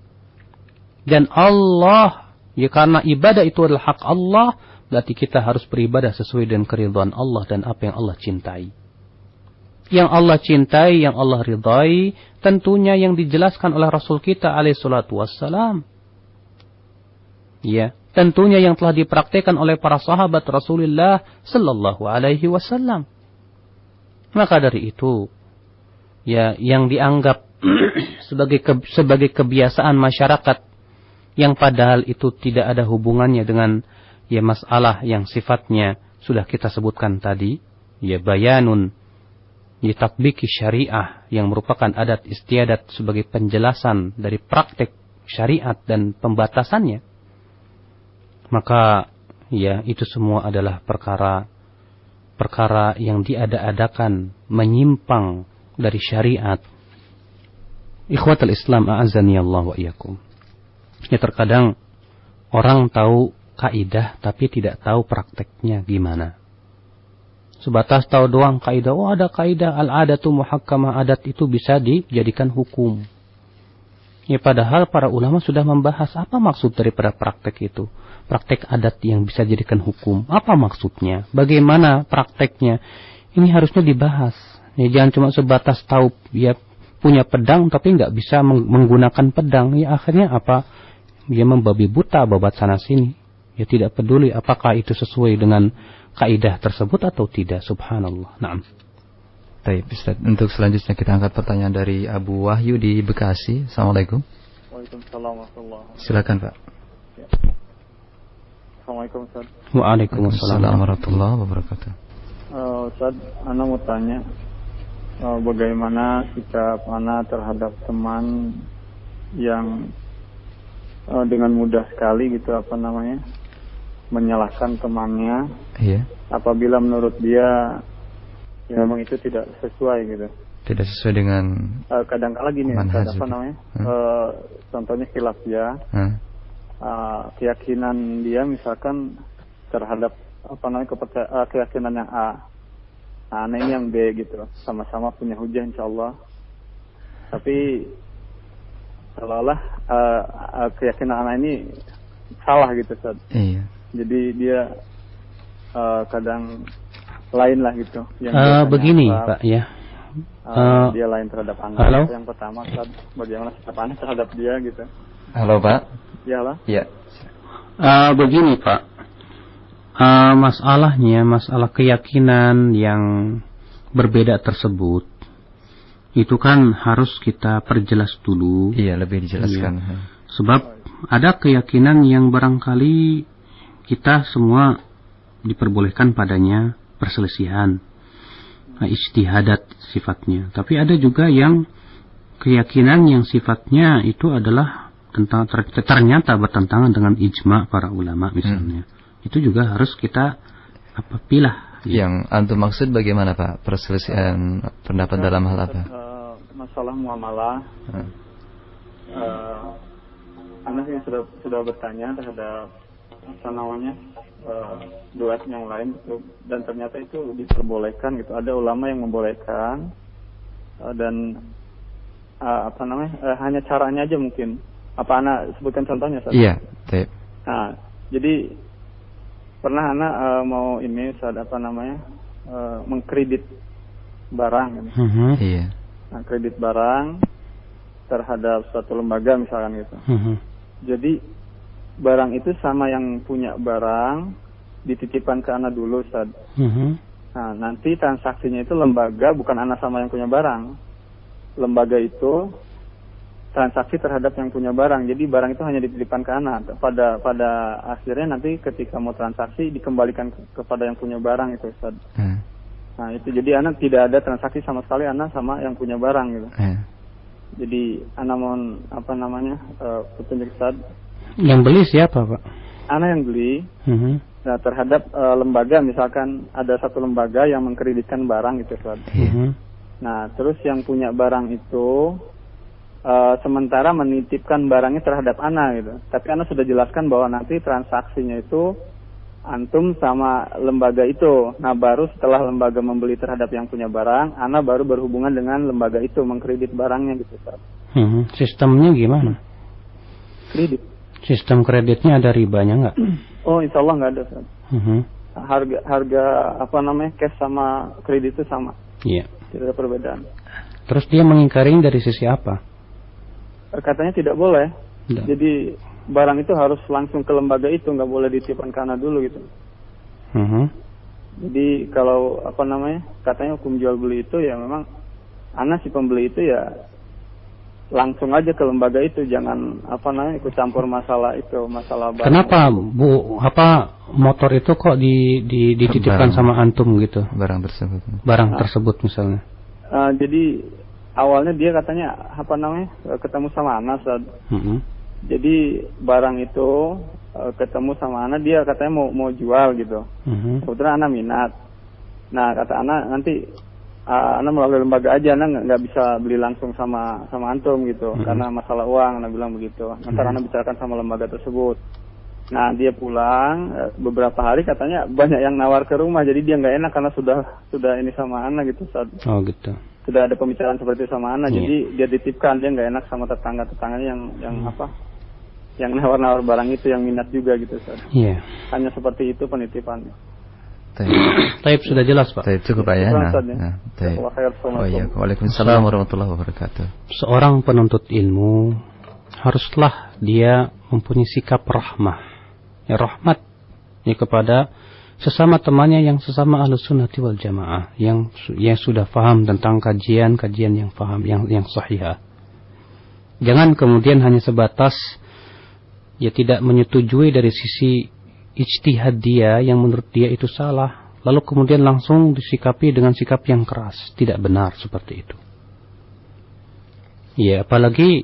Dan Allah, ya karena ibadah itu adalah hak Allah, berarti kita harus beribadah sesuai dengan keridhaan Allah dan apa yang Allah cintai. Yang Allah cintai, yang Allah ridai, tentunya yang dijelaskan oleh Rasul kita alaihi salatu wassalam. Ya, tentunya yang telah dipraktikkan oleh para sahabat Rasulullah sallallahu alaihi wasallam. Maka dari itu, ya yang dianggap sebagai kebiasaan masyarakat yang padahal itu tidak ada hubungannya dengan ya masalah yang sifatnya sudah kita sebutkan tadi, ya bayanun ditatbiki syariah yang merupakan adat istiadat sebagai penjelasan dari praktek syariat dan pembatasannya. Maka ya itu semua adalah perkara yang diada-adakan menyimpang dari syariat. Ikhwatul Islam a'azzani Allah wa iyyakum. Ya terkadang orang tahu kaidah tapi tidak tahu prakteknya gimana. Sebatas tahu doang kaidah, oh ada kaidah al-adatu muhakkamah, adat itu bisa dijadikan hukum. Ya padahal para ulama sudah membahas apa maksud daripada praktek itu. Praktek adat yang bisa dijadikan hukum. Apa maksudnya? Bagaimana prakteknya? Ini harusnya dibahas. Ya jangan cuma sebatas tahu ya punya pedang tapi nggak bisa menggunakan pedang. Ya akhirnya apa? Dia membabi buta babat sana sini. Ya tidak peduli apakah itu sesuai dengan kaidah tersebut atau tidak. Subhanallah. Naam. Baik, Ustaz. Untuk selanjutnya kita angkat pertanyaan dari Abu Wahyu di Bekasi. Assalamualaikum. Waalaikumsalam warahmatullahi wabarakatuh. Silakan, Pak. Ya. Assalamualaikum Ustaz. Waalaikumsalam warahmatullahi wabarakatuh. Ustaz, Ana mau tanya bagaimana sikap Ana terhadap teman yang dengan mudah sekali gitu menyalahkan temannya. Iya. Apabila menurut dia ya memang itu tidak sesuai gitu. Tidak sesuai dengan Kadang-kala gini, manhaj apa gitu. namanya? Contohnya khilaf dia, keyakinan dia misalkan terhadap apa namanya keyakinan yang A, nah ini yang B gitu, sama-sama punya hujah insyaallah. Tapi seolah-olah keyakinan anak ini salah gitu, Ustaz. Iya. Jadi dia kadang lain lah gitu. Begini Arab, Pak ya. Dia lain terhadap anak. Halo? Yang pertama, Ustaz, bagaimana sikap anak terhadap dia gitu. Halo Pak. Ya lah. Ya. Begini Pak. Masalah keyakinan yang berbeda tersebut itu kan harus kita perjelas dulu. Iya, lebih dijelaskan. Iya. Sebab ada keyakinan yang barangkali kita semua diperbolehkan padanya perselisihan, ijtihadat sifatnya. Tapi ada juga yang keyakinan yang sifatnya itu adalah ternyata bertentangan dengan ijma para ulama misalnya. Itu juga harus kita pilah. Yang antum maksud bagaimana Pak? Perselisihan pendapat dalam hal apa? Masalah muamalah. Anak yang sudah bertanya terhadap apa namanya duet yang lain gitu, dan ternyata itu diperbolehkan gitu. Ada ulama yang membolehkan dan apa namanya hanya caranya aja mungkin. Apa anak sebutkan contohnya? Iya. Nah, jadi pernah anak mau ini saat apa namanya mengkredit barang gitu. Iya. Nah, kredit barang terhadap suatu lembaga misalkan gitu. Jadi barang itu sama yang punya barang dititipkan ke anak dulu, Ustaz. Nah, nanti transaksinya itu lembaga, bukan anak sama yang punya barang. Lembaga itu transaksi terhadap yang punya barang. Jadi barang itu hanya dititipkan ke anak. Pada akhirnya nanti ketika mau transaksi dikembalikan kepada yang punya barang itu, Ustaz. Nah, itu jadi anak tidak ada transaksi sama sekali anak sama yang punya barang gitu. Jadi anak mohon apa namanya petunjuk, Ustaz. Yang beli siapa, Pak? Anak yang beli. Nah, terhadap lembaga, misalkan ada satu lembaga yang mengkreditkan barang gitu, Ustaz. Nah, terus yang punya barang itu sementara menitipkan barangnya terhadap anak gitu. Tapi anak sudah jelaskan bahwa nanti transaksinya itu antum sama lembaga itu. Nah, baru setelah lembaga membeli terhadap yang punya barang, anak baru berhubungan dengan lembaga itu mengkredit barangnya gitu, Ustaz. Sistemnya gimana? Kredit. Sistem kreditnya ada ribanya nggak? Oh, insya Allah nggak ada, Ustaz. Harga apa namanya cash sama kredit itu sama. Iya. Tidak ada perbedaan. Terus dia mengingkarinya dari sisi apa? Katanya tidak boleh. Tidak. Jadi barang itu harus langsung ke lembaga itu, nggak boleh dititipkan ke anak dulu gitu. Jadi kalau apa namanya katanya hukum jual beli itu ya memang anak si pembeli itu ya langsung aja ke lembaga itu, jangan apa namanya ikut campur masalah itu, masalah barang. Kenapa Bu motor itu kok dititipkan sama antum gitu? Barang tersebut misalnya. Jadi awalnya dia katanya apa namanya ketemu sama anak, Ustaz. Jadi barang itu ketemu sama anak, dia katanya mau jual gitu. Kebetulan anak minat. Nah, kata anak nanti anak melalui lembaga aja, anak nggak bisa beli langsung sama antum gitu, karena masalah uang, anak bilang begitu. Nanti anak bicarakan sama lembaga tersebut. Nah, dia pulang beberapa hari katanya banyak yang nawar ke rumah, jadi dia nggak enak karena sudah ini sama anak gitu, Ustaz. Oh gitu. Sudah ada pembicaraan seperti itu sama anak, jadi dia titipkan, dia nggak enak sama tetangganya yang apa? Yang nawar-nawar barang itu yang minat juga gitu, Ustaz. Iya. Hanya seperti itu penitipannya. Taib sudah jelas, Pak. Taib cukup Pak ya. Waalaikumsalam warahmatullahi wabarakatuh. Seorang penuntut ilmu haruslah dia mempunyai sikap rahmah, ya rahmat, ya kepada sesama temannya yang sesama Ahlus Sunnati wal Jamaah, yang sudah faham tentang kajian yang faham, yang sahih. Jangan kemudian hanya sebatas ya tidak menyetujui dari sisi ijtihad dia yang menurut dia itu salah, lalu kemudian langsung disikapi dengan sikap yang keras. Tidak benar seperti itu. Ya, apalagi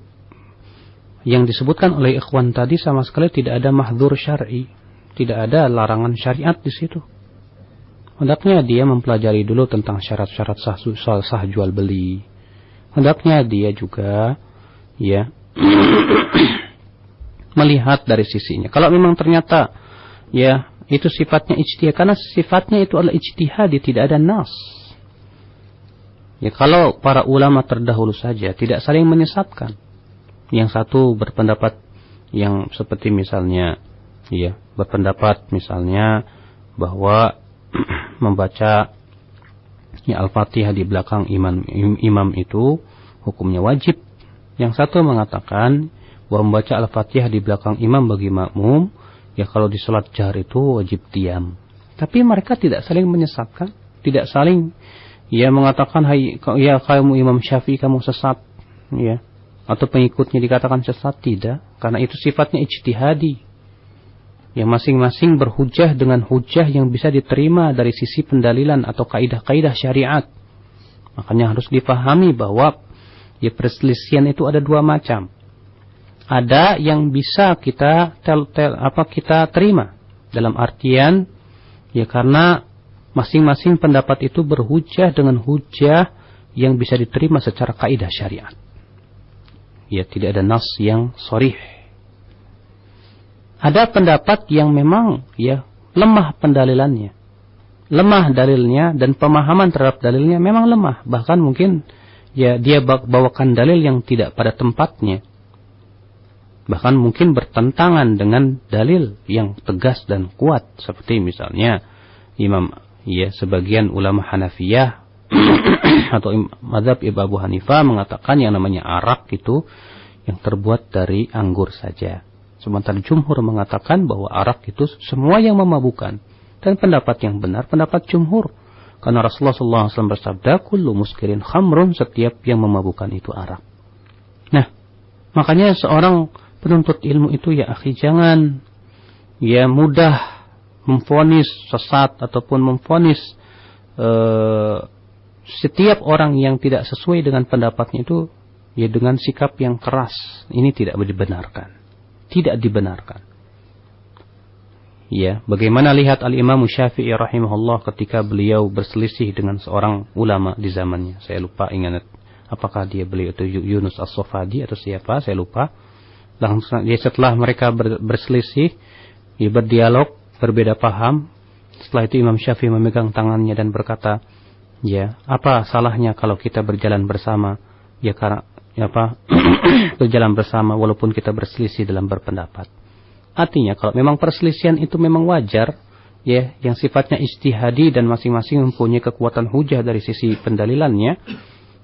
yang disebutkan oleh ikhwan tadi sama sekali tidak ada mahdzur syar'i, tidak ada larangan syariat di situ. Hendaknya dia mempelajari dulu tentang syarat-syarat sah jual beli. Hendaknya dia juga ya melihat dari sisinya. Kalau memang ternyata ya itu sifatnya ijtihad, karena sifatnya itu adalah ijtihad, tidak ada nas. Ya kalau para ulama terdahulu saja tidak saling menyesatkan. Yang satu berpendapat yang seperti misalnya ya berpendapat misalnya bahwa membaca ya Al-Fatihah di belakang imam itu hukumnya wajib. Yang satu mengatakan bahwa membaca Al-Fatihah di belakang imam bagi makmum ya kalau di salat jahar itu wajib diam. Tapi mereka tidak saling menyesatkan, tidak saling ya mengatakan ya kamu Imam Syafi'i kamu sesat ya, atau pengikutnya dikatakan sesat, tidak, karena itu sifatnya ijtihadi. Yang masing-masing berhujjah dengan hujjah yang bisa diterima dari sisi pendalilan atau kaidah-kaidah syariat. Makanya harus dipahami bahwa ya perselisihan itu ada dua macam. Ada yang bisa kita terima dalam artian ya karena masing-masing pendapat itu berhujjah dengan hujjah yang bisa diterima secara kaidah syariat. Ya tidak ada nas yang sharih. Ada pendapat yang memang ya lemah pendalilannya, lemah dalilnya, dan pemahaman terhadap dalilnya memang lemah. Bahkan mungkin ya dia bawakan dalil yang tidak pada tempatnya. Bahkan mungkin bertentangan dengan dalil yang tegas dan kuat. Seperti misalnya sebagian ulama Hanafiyah atau mazhab Abu Hanifah mengatakan yang namanya arak itu yang terbuat dari anggur saja. Sementara jumhur mengatakan bahwa arak itu semua yang memabukkan. Dan pendapat yang benar, pendapat jumhur. Karena Rasulullah SAW bersabda, kullu muskirin khamrun, setiap yang memabukkan itu arak. Nah, makanya seorang penuntut ilmu itu ya akhi, jangan ya mudah memvonis sesat ataupun memvonis setiap orang yang tidak sesuai dengan pendapatnya itu ya dengan sikap yang keras. Ini tidak dibenarkan. Tidak dibenarkan. Ya, bagaimana lihat Al-Imam Syafi'i rahimahullah ketika beliau berselisih dengan seorang ulama di zamannya. Saya lupa ingat apakah beliau itu Yunus As-Sofadi atau siapa, saya lupa. Langsung setelah mereka berselisih, ya, berdialog, berbeda paham. Setelah itu Imam Syafi'i memegang tangannya dan berkata, ya, apa salahnya kalau kita berjalan bersama? Ya karena berjalan bersama walaupun kita berselisih dalam berpendapat. Artinya kalau memang perselisihan itu memang wajar, ya, yang sifatnya ijtihadi dan masing-masing mempunyai kekuatan hujah dari sisi pendalilannya,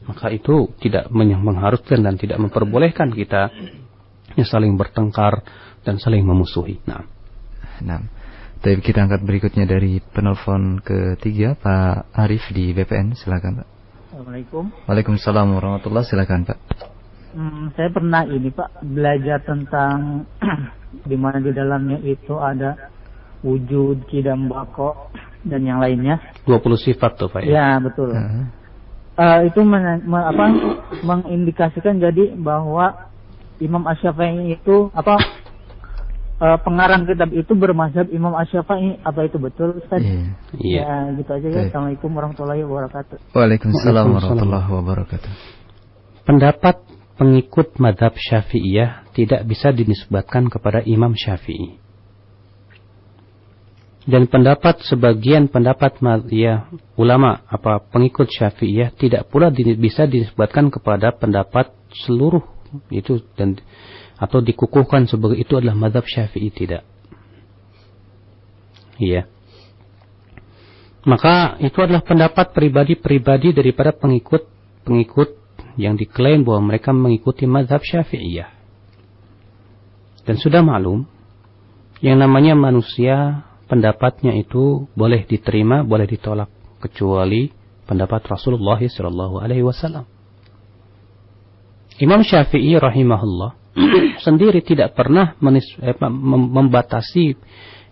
maka itu tidak mengharuskan dan tidak memperbolehkan kita ya saling bertengkar dan saling memusuhi. Nah. Tapi kita angkat berikutnya dari penelpon ketiga, Pak Arif di BPN, silakan Pak. Assalamualaikum. Waalaikumsalam warahmatullahi, silakan Pak. Saya pernah Pak belajar tentang di mana di dalamnya itu ada wujud, qidam, baqo dan yang lainnya. 20 sifat tuh Pak ya. Ya betul. Itu mengindikasikan jadi bahwa Imam Asy-Syafi'i itu pengarang kitab itu bermazhab Imam Asy-Syafi'i, apa itu betul Ustaz? Iya. Ya gitu aja ya. Assalamualaikum warahmatullahi wabarakatuh. Waalaikumsalam warahmatullahi wabarakatuh. Pendapat pengikut mazhab Syafi'iyah tidak bisa dinisbatkan kepada Imam Syafi'i. Dan pendapat sebagian pendapat ulama pengikut Syafi'iyah tidak pula bisa dinisbatkan kepada pendapat seluruh itu dan atau dikukuhkan sebagai itu adalah mazhab Syafi'i, tidak. Iya. Maka itu adalah pendapat pribadi daripada pengikut yang diklaim bahwa mereka mengikuti mazhab Syafi'iyah. Dan sudah maklum, yang namanya manusia pendapatnya itu boleh diterima, boleh ditolak, kecuali pendapat Rasulullah SAW. Imam Syafi'i rahimahullah sendiri tidak pernah membatasi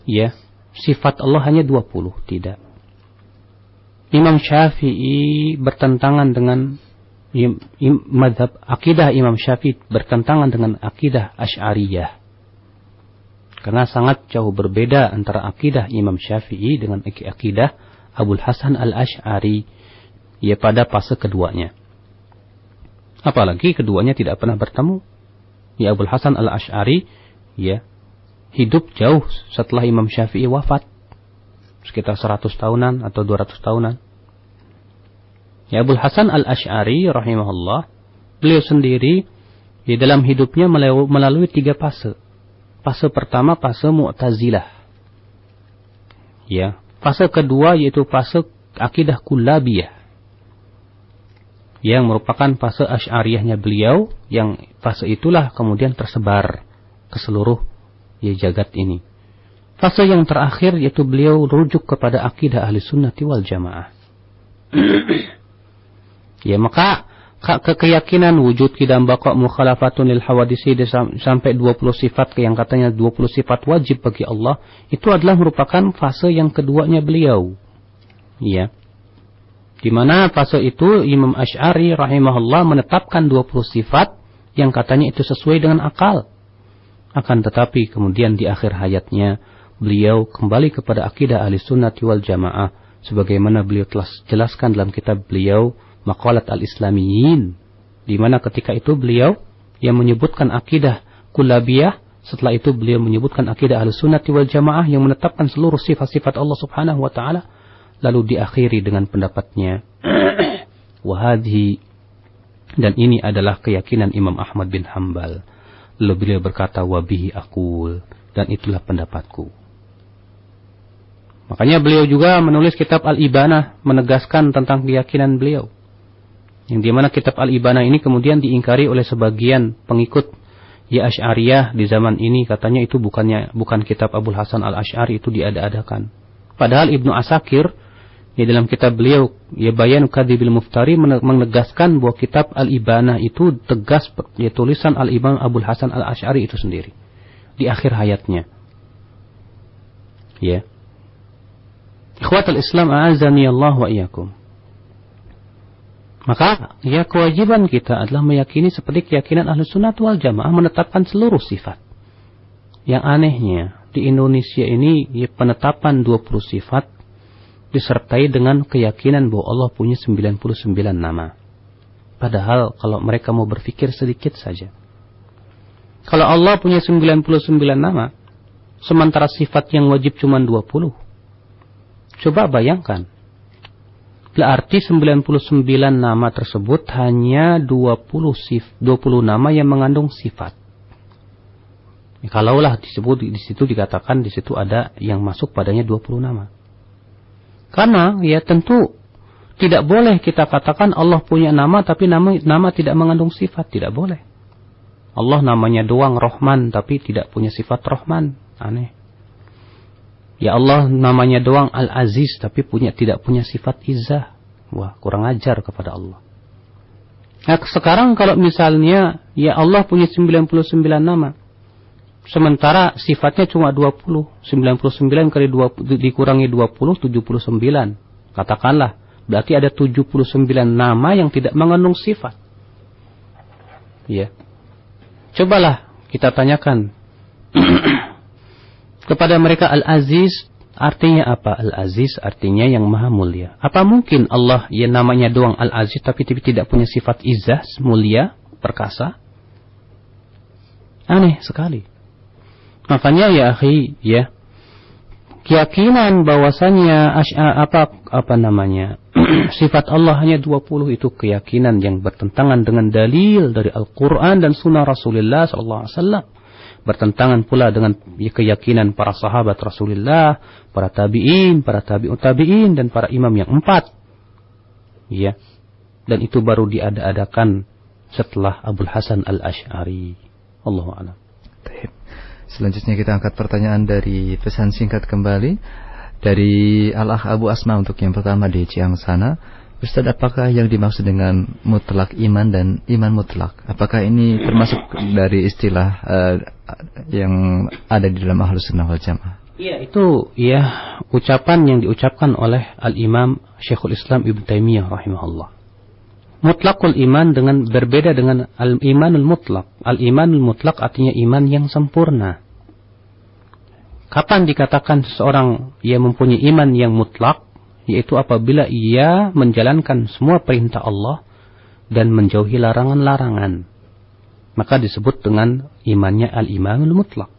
ya sifat Allah hanya 20, tidak. Imam Syafi'i bertentangan dengan mazhab akidah Imam Syafi'i bertentangan dengan akidah Asy'ariyah. Karena sangat jauh berbeda antara akidah Imam Syafi'i dengan akidah Abul Hasan al-Asy'ari ya pada fase keduanya. Apalagi keduanya tidak pernah bertemu. Ya Abul Hasan al-Asy'ari ya hidup jauh setelah Imam Syafi'i wafat. Sekitar 100 tahunan atau 200 tahunan. Ya Abul Hasan al-Asy'ari rahimahullah, beliau sendiri di dalam hidupnya melalui 3 fase. Fase pertama fase Mu'tazilah. Ya, fase kedua yaitu fase akidah Kullabiyah. Yang merupakan fase Asy'ariyahnya beliau, yang fase itulah kemudian tersebar ke seluruh jagat ini. Fase yang terakhir yaitu beliau rujuk kepada akidah Ahlussunnah wal Jamaah. Ya, maka keyakinan wujud qidam baqa mukhalafatun lil hawadisi sampai 20 sifat yang katanya 20 sifat wajib bagi Allah, itu adalah merupakan fase yang keduanya beliau. Ya. Di mana fase itu Imam Asy'ari rahimahullah menetapkan 20 sifat yang katanya itu sesuai dengan akal. Akan tetapi kemudian di akhir hayatnya beliau kembali kepada akidah Ahlussunnah wal Jamaah sebagaimana beliau telah jelaskan dalam kitab beliau Maqalat al-Islamiyyin, di mana ketika itu beliau yang menyebutkan akidah Kullabiyah, setelah itu beliau menyebutkan akidah Ahlussunnah wal Jamaah yang menetapkan seluruh sifat-sifat Allah Subhanahu wa taala, lalu diakhiri dengan pendapatnya wahadhi, dan ini adalah keyakinan Imam Ahmad bin Hanbal. Lalu beliau berkata wabihi aqul, dan itulah pendapatku. Makanya beliau juga menulis kitab Al-Ibanah menegaskan tentang keyakinan beliau. Yang dimana kitab Al-Ibanah ini kemudian diingkari oleh sebagian pengikut ya Asy'ariyah di zaman ini, katanya itu bukan kitab Abul Hasan al-Asy'ari, itu diada-adakan. Padahal Ibnu Asakir ya dalam kitab beliau ya Bayan Kadzibil Muftari menegaskan bahwa kitab Al-Ibanah itu tegas ya tulisan Al-Imam Abul Hasan al-Asy'ari itu sendiri di akhir hayatnya. Ya. Ikhwatul Islam a'azani Allah wa iyyakum. Maka ya kewajiban kita adalah meyakini seperti keyakinan Ahlussunnah wal Jamaah menetapkan seluruh sifat. Yang anehnya di Indonesia ini ya, penetapan 20 sifat disertai dengan keyakinan bahwa Allah punya 99 nama. Padahal kalau mereka mau berpikir sedikit saja, kalau Allah punya 99 nama, sementara sifat yang wajib cuma 20. Coba bayangkan. Berarti 99 nama tersebut hanya 20 nama yang mengandung sifat. Kalaulah disebut di situ dikatakan di situ ada yang masuk padanya 20 nama. Karena ya tentu tidak boleh kita katakan Allah punya nama tapi nama tidak mengandung sifat, tidak boleh. Allah namanya doang Rahman tapi tidak punya sifat Rahman, aneh. Ya Allah namanya doang Al-Aziz tapi tidak punya sifat Izzah. Wah, kurang ajar kepada Allah. Nah, sekarang kalau misalnya ya Allah punya 99 nama, sementara sifatnya cuma 20, 99 kali 20 dikurangi 20, 79. Katakanlah, berarti ada 79 nama yang tidak mengandung sifat. Ya. Cobalah kita tanyakan kepada mereka Al-Aziz artinya apa? Al-Aziz artinya yang maha mulia. Apa mungkin Allah yang namanya doang Al-Aziz tapi tidak punya sifat izzah, mulia, perkasa? Aneh sekali. Makanya ya akhi, ya. Keyakinan bahwasannya sifat Allah hanya 20 itu keyakinan yang bertentangan dengan dalil dari Al-Qur'an dan sunnah Rasulullah sallallahu alaihi wasallam. Bertentangan pula dengan keyakinan para sahabat Rasulullah, para tabi'in, para tabi'ut tabi'in, dan para imam yang 4. Ya. Dan itu baru diada-adakan setelah Abul Hasan al-Asy'ari. Allahu a'lam. Selanjutnya kita angkat pertanyaan dari pesan singkat kembali dari Al-Akh Abu Asma untuk yang pertama di Ciang sana. Ustaz, apakah yang dimaksud dengan mutlak iman dan iman mutlak? Apakah ini termasuk dari istilah yang ada di dalam Ahlussunnah wal Jamaah? Iya, itu ya ucapan yang diucapkan oleh Al-Imam Syekhul Islam Ibnu Taimiyah rahimahullah. Mutlaqul iman dengan berbeda dengan al-imanul mutlak. Al-imanul mutlak artinya iman yang sempurna. Kapan dikatakan seseorang yang mempunyai iman yang mutlak? yaitu apabila ia menjalankan semua perintah Allah dan menjauhi larangan-larangan, maka disebut dengan imannya al-imanul mutlak.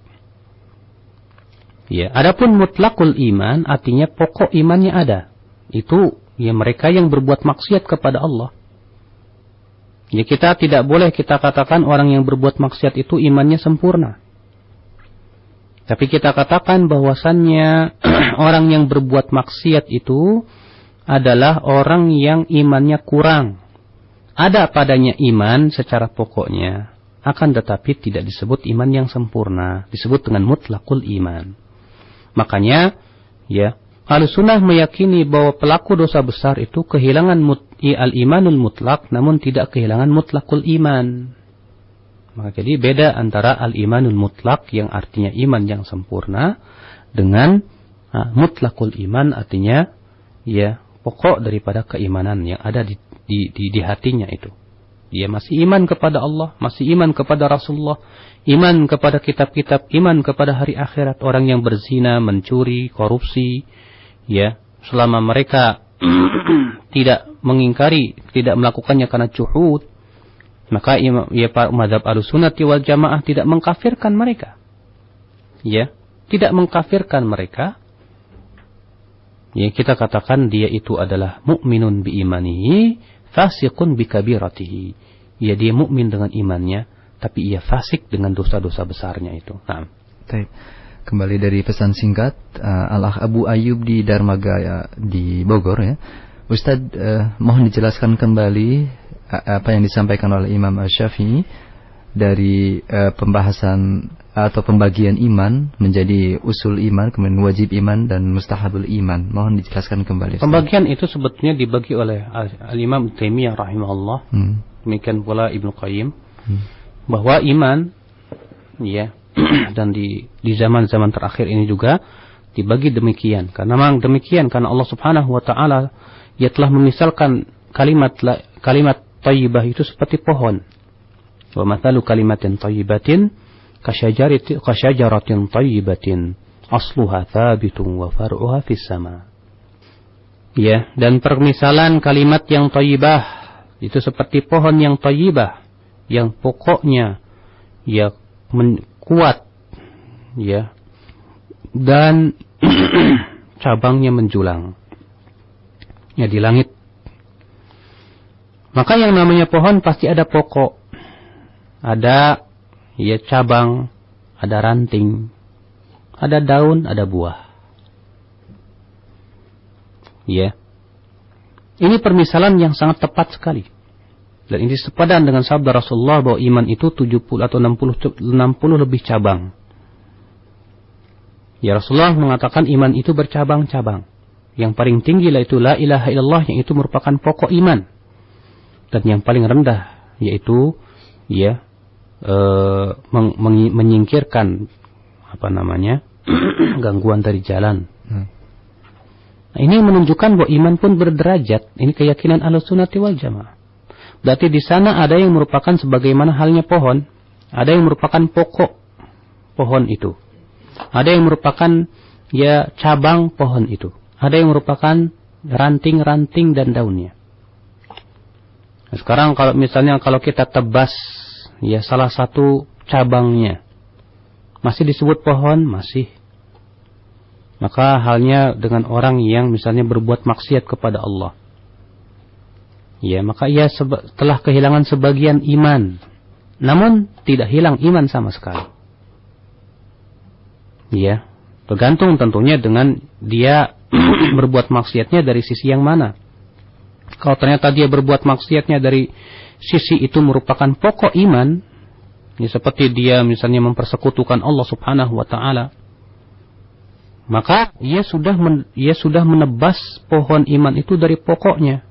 Ya, adapun mutlakul iman artinya pokok imannya ada. Itu ya mereka yang berbuat maksiat kepada Allah. Ya, kita tidak boleh kita katakan orang yang berbuat maksiat itu imannya sempurna. Tapi kita katakan bahwasannya orang yang berbuat maksiat itu adalah orang yang imannya kurang. Ada padanya iman secara pokoknya, akan tetapi tidak disebut iman yang sempurna, disebut dengan mutlakul iman. Makanya, ya, Ahlussunnah meyakini bahwa pelaku dosa besar itu kehilangan al-imanul mutlak, namun tidak kehilangan mutlakul iman. Maka jadi beda antara al-imanul mutlak yang artinya iman yang sempurna dengan mutlakul iman artinya ya pokok daripada keimanan yang ada di hatinya itu. Dia masih iman kepada Allah, masih iman kepada Rasulullah, iman kepada kitab-kitab, iman kepada hari akhirat. Orang yang berzina, mencuri, korupsi, ya, selama mereka tidak mengingkari, tidak melakukannya karena juhud, maka ya mazhab Ahlussunnati wal Jamaah tidak mengkafirkan mereka. Ya, tidak mengkafirkan mereka. Ya, kita katakan dia itu adalah mukminun bi imanihi, fasiqun bi kabiratihi. Ya, dia mukmin dengan imannya, tapi ia fasik dengan dosa-dosa besarnya itu. Nah. Baik. Kembali dari pesan singkat Al-Akh Abu Ayyub di Darmagaya di Bogor ya. Ustadz, mohon dijelaskan kembali apa yang disampaikan oleh Imam Asy-Syafi'i dari pembahasan atau pembagian iman menjadi usul iman, kemudian wajib iman dan mustahabul iman. Mohon dijelaskan kembali. Pembagian itu sebetulnya dibagi oleh Al-Imam Taimiyah rahimahullah. Demikian pula Ibnu Qayyim. Bahwa iman ya dan di zaman-zaman terakhir ini juga dibagi demikian. Karena memang demikian karena Allah Subhanahu wa taala ya telah memisalkan kalimat thayyibah itu seperti pohon. Wa mathalu kalimatin thayyibatin kasyajaratin thayyibatin asluha thabitun wa far'uha fis sama. Ya, dan permisalan kalimat yang thayyibah itu seperti pohon yang thayyibah yang pokoknya ya kuat ya dan cabangnya menjulang ya di langit. Maka yang namanya pohon pasti ada pokok, ada ya cabang, ada ranting, ada daun, ada buah. Ya. Ini permisalan yang sangat tepat sekali. Dan ini sepadan dengan sabda Rasulullah bahwa iman itu 70 atau 60 lebih cabang. Ya, Rasulullah mengatakan iman itu bercabang-cabang. Yang paling tinggi yaitu la ilaha illallah, yang itu merupakan pokok iman. Dan yang paling rendah yaitu ya menyingkirkan gangguan dari jalan. Nah, ini menunjukkan bahwa iman pun berderajat. Ini keyakinan Ahlussunnati wal Jamaah. Berarti di sana ada yang merupakan sebagaimana halnya pohon, ada yang merupakan pokok pohon itu, ada yang merupakan ya cabang pohon itu, ada yang merupakan ranting-ranting dan daunnya. Nah, sekarang kalau kita tebas ya salah satu cabangnya, masih disebut pohon? Masih. Maka halnya dengan orang yang misalnya berbuat maksiat kepada Allah. Ya, maka ia telah kehilangan sebagian iman, namun tidak hilang iman sama sekali. Ya, tergantung tentunya dengan dia berbuat maksiatnya dari sisi yang mana. Kalau ternyata dia berbuat maksiatnya dari sisi itu merupakan pokok iman, ya seperti dia misalnya mempersekutukan Allah Subhanahu wa taala, maka ia sudah menebas pohon iman itu dari pokoknya.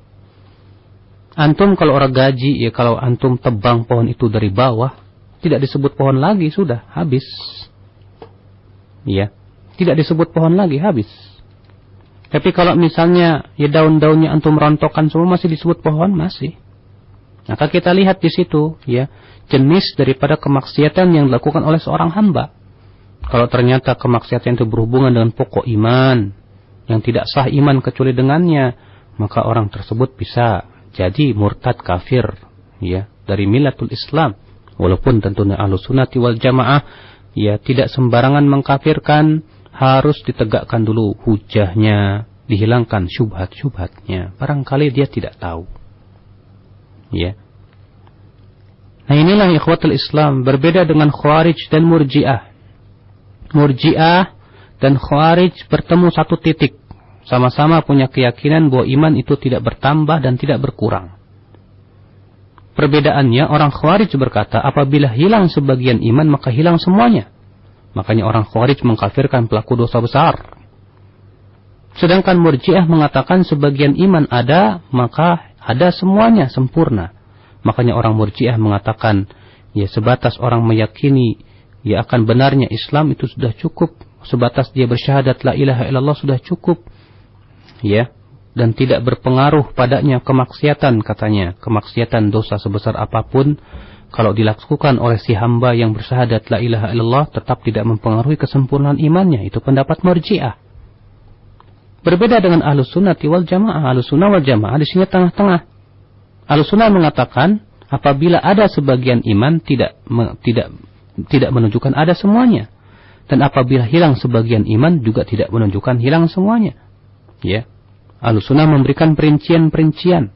Antum kalau orang gaji, ya kalau antum tebang pohon itu dari bawah, tidak disebut pohon lagi, sudah habis. Ya, tidak disebut pohon lagi, habis. Tapi kalau misalnya ya daun-daunnya antum rontokkan semua, masih disebut pohon? Masih. Maka kita lihat di situ ya jenis daripada kemaksiatan yang dilakukan oleh seorang hamba. Kalau ternyata kemaksiatan itu berhubungan dengan pokok iman, yang tidak sah iman kecuali dengannya, maka orang tersebut bisa jadi murtad kafir, ya, dari millatul Islam. Walaupun tentunya Ahlussunnati wal Jamaah ya tidak sembarangan mengkafirkan, harus ditegakkan dulu hujahnya, dihilangkan syubhat-syubhatnya. Barangkali dia tidak tahu. Ya. Nah, inilah ikhwatul Islam, berbeda dengan Khawarij dan Murji'ah. Murji'ah dan Khawarij bertemu satu titik. Sama-sama punya keyakinan bahwa iman itu tidak bertambah dan tidak berkurang. Perbedaannya, orang Khawarij berkata, apabila hilang sebagian iman, maka hilang semuanya. Makanya orang Khawarij mengkafirkan pelaku dosa besar. Sedangkan Murji'ah mengatakan sebagian iman ada, maka ada semuanya, sempurna. Makanya orang Murji'ah mengatakan, ya sebatas orang meyakini ya akan benarnya Islam itu sudah cukup. Sebatas dia bersyahadat la ilaha illallah sudah cukup. Ya, dan tidak berpengaruh padanya kemaksiatan, katanya. Kemaksiatan dosa sebesar apapun, kalau dilakukan oleh si hamba yang bersyahadat la ilaha illallah, tetap tidak mempengaruhi kesempurnaan imannya. Itu pendapat Murji'ah. Berbeda dengan Ahlussunnati wal Jamaah. Ahlussunnah wal Jamaah di sini tengah-tengah. Ahlussunnah mengatakan apabila ada sebagian iman tidak menunjukkan ada semuanya. Dan apabila hilang sebagian iman juga tidak menunjukkan hilang semuanya. Ya. Ahlussunnah memberikan perincian-perincian.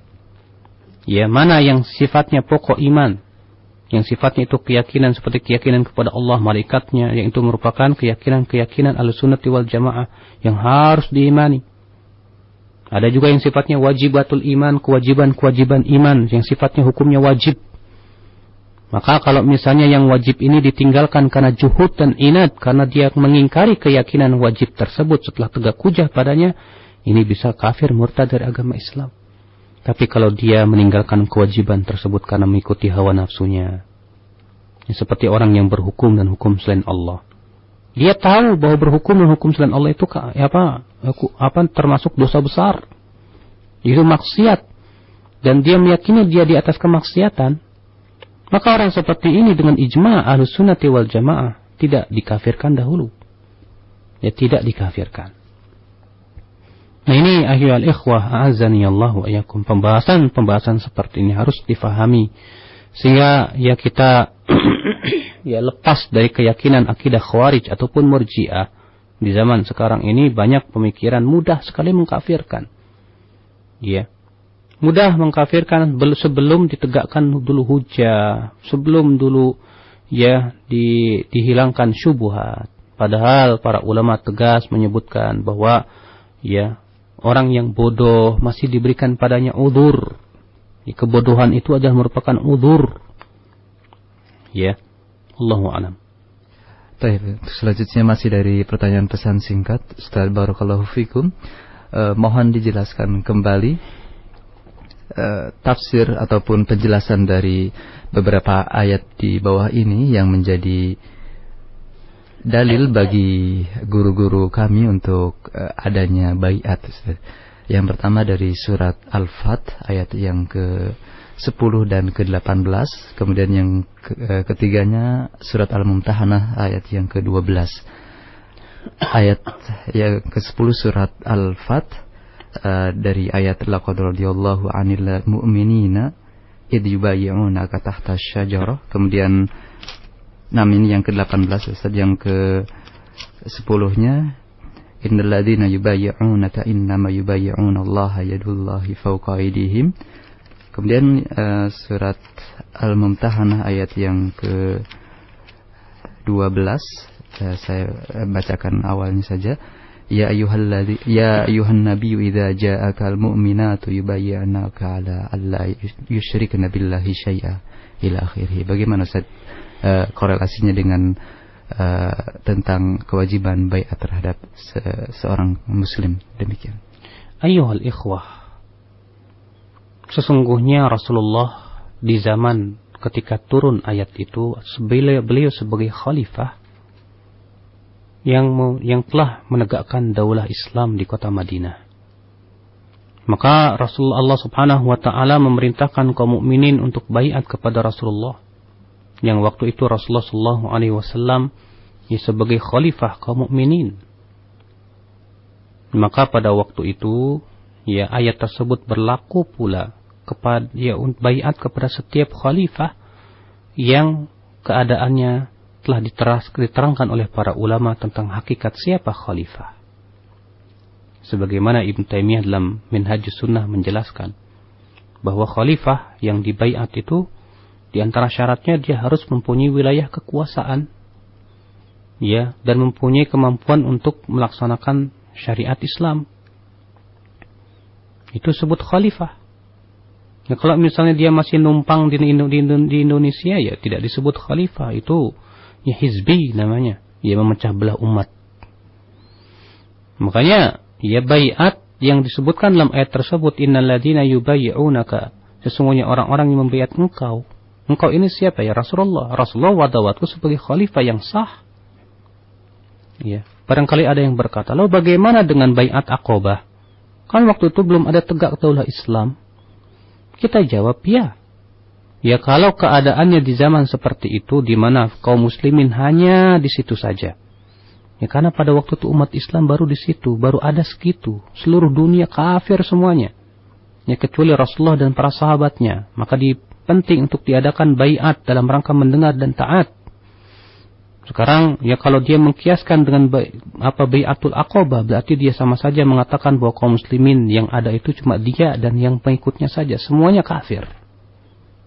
Ya, mana yang sifatnya pokok iman, yang sifatnya itu keyakinan seperti keyakinan kepada Allah, malaikatnya, yang itu merupakan keyakinan Ahlussunnah wal Jamaah yang harus diimani. Ada juga yang sifatnya wajibatul iman, kewajiban-kewajiban iman yang sifatnya hukumnya wajib. Maka kalau misalnya yang wajib ini ditinggalkan karena juhud dan inat, karena dia mengingkari keyakinan wajib tersebut setelah tegak hujah padanya, ini bisa kafir murtad dari agama Islam. Tapi kalau dia meninggalkan kewajiban tersebut karena mengikuti hawa nafsunya, ya, seperti orang yang berhukum dan hukum selain Allah. Dia tahu bahwa berhukum dan hukum selain Allah itu termasuk dosa besar. Itu maksiat. Dan dia meyakini dia di atas kemaksiatan. Maka orang seperti ini dengan ijma' Ahlussunnati wal Jamaah tidak dikafirkan dahulu. Ya, tidak dikafirkan. Nah, ini ayyuhal ikhwah a'azzani Allah wa iyyakum, pembahasan seperti ini harus difahami sehingga ya kita ya lepas dari keyakinan akidah Khawarij ataupun Murji'ah. Di zaman sekarang ini banyak pemikiran mudah sekali mengkafirkan. Ya. Mudah mengkafirkan sebelum ditegakkan dulu hujah, sebelum dulu ya dihilangkan syubhat. Padahal para ulama tegas menyebutkan bahwa ya orang yang bodoh masih diberikan padanya udzur. Kebodohan itu adalah merupakan udzur. Ya, Allahu a'lam. Baik, selanjutnya masih dari pertanyaan pesan singkat. Ustaz barakallahu fikum. Mohon dijelaskan kembali tafsir ataupun penjelasan dari beberapa ayat di bawah ini yang menjadi dalil bagi guru-guru kami untuk adanya baiat. Yang pertama dari surat Al-Fat ayat yang ke-10 dan ke-18, kemudian yang ketiganya surat Al-Mumtahanah ayat yang ke-12. Ayat yang ke-10 surat Al-Fat dari ayat laqad radiyallahu 'anil mu'minina id yubayyi'unaka tahta asy-syajarah, kemudian ini yang ke-18 Ustaz, yang ke-10-nya innal ladzina yubayyi'unaka innama yubayyi'una Allaha yadullahi fawqa aydihim. Kemudian surat Al-Mumtahanah ayat yang ke-12, saya bacakan awalnya saja. Ya ayuhan nabiyyu idza ja'akal mu'minatu yubayyi'unaka 'ala alla yusyrikna billahi syai'a ila akhirih. Bagaimana Ustaz korelasinya dengan tentang kewajiban baiat terhadap seorang muslim? Demikian. Ayyuhal ikhwah, sesungguhnya Rasulullah di zaman ketika turun ayat itu, beliau sebagai khalifah yang telah menegakkan daulah Islam di kota Madinah. Maka Rasulullah Subhanahu wa taala memerintahkan kaum mukminin untuk baiat kepada Rasulullah. Yang waktu itu Rasulullah sallallahu alaihi wasallam sebagai khalifah kaum mukminin. Maka pada waktu itu ya ayat tersebut berlaku pula kepada baiat kepada setiap khalifah yang keadaannya telah diterangkan oleh para ulama tentang hakikat siapa khalifah. Sebagaimana Ibn Taimiyah dalam Minhajus Sunnah menjelaskan bahwa khalifah yang dibaiat itu di antara syaratnya dia harus mempunyai wilayah kekuasaan, ya, dan mempunyai kemampuan untuk melaksanakan syariat Islam. Itu sebut khalifah. Ya, kalau misalnya dia masih numpang di Indonesia, ya tidak disebut khalifah. Itu ya hizbi namanya, ya memecah belah umat. Makanya ya baiat yang disebutkan dalam ayat tersebut, innal ladzina yubayyi'unaka, sesungguhnya orang-orang yang membaiat engkau. Engkau ini siapa? Ya Rasulullah. Rasulullah wadawatku sebagai khalifah yang sah. Ya, barangkali ada yang berkata, lalu bagaimana dengan baiat Aqabah? Kan waktu itu belum ada tegak daulah Islam. Kita jawab ya. Ya kalau keadaannya di zaman seperti itu, di mana kaum muslimin hanya di situ saja. Ya karena pada waktu itu umat Islam baru di situ, baru ada segitu. Seluruh dunia kafir semuanya. Ya kecuali Rasulullah dan para sahabatnya. Maka penting untuk diadakan baiat dalam rangka mendengar dan taat. Sekarang ya kalau dia mengkiaskan dengan baiatul Aqabah, berarti dia sama saja mengatakan bahwa kaum muslimin yang ada itu cuma dia dan yang pengikutnya saja, semuanya kafir.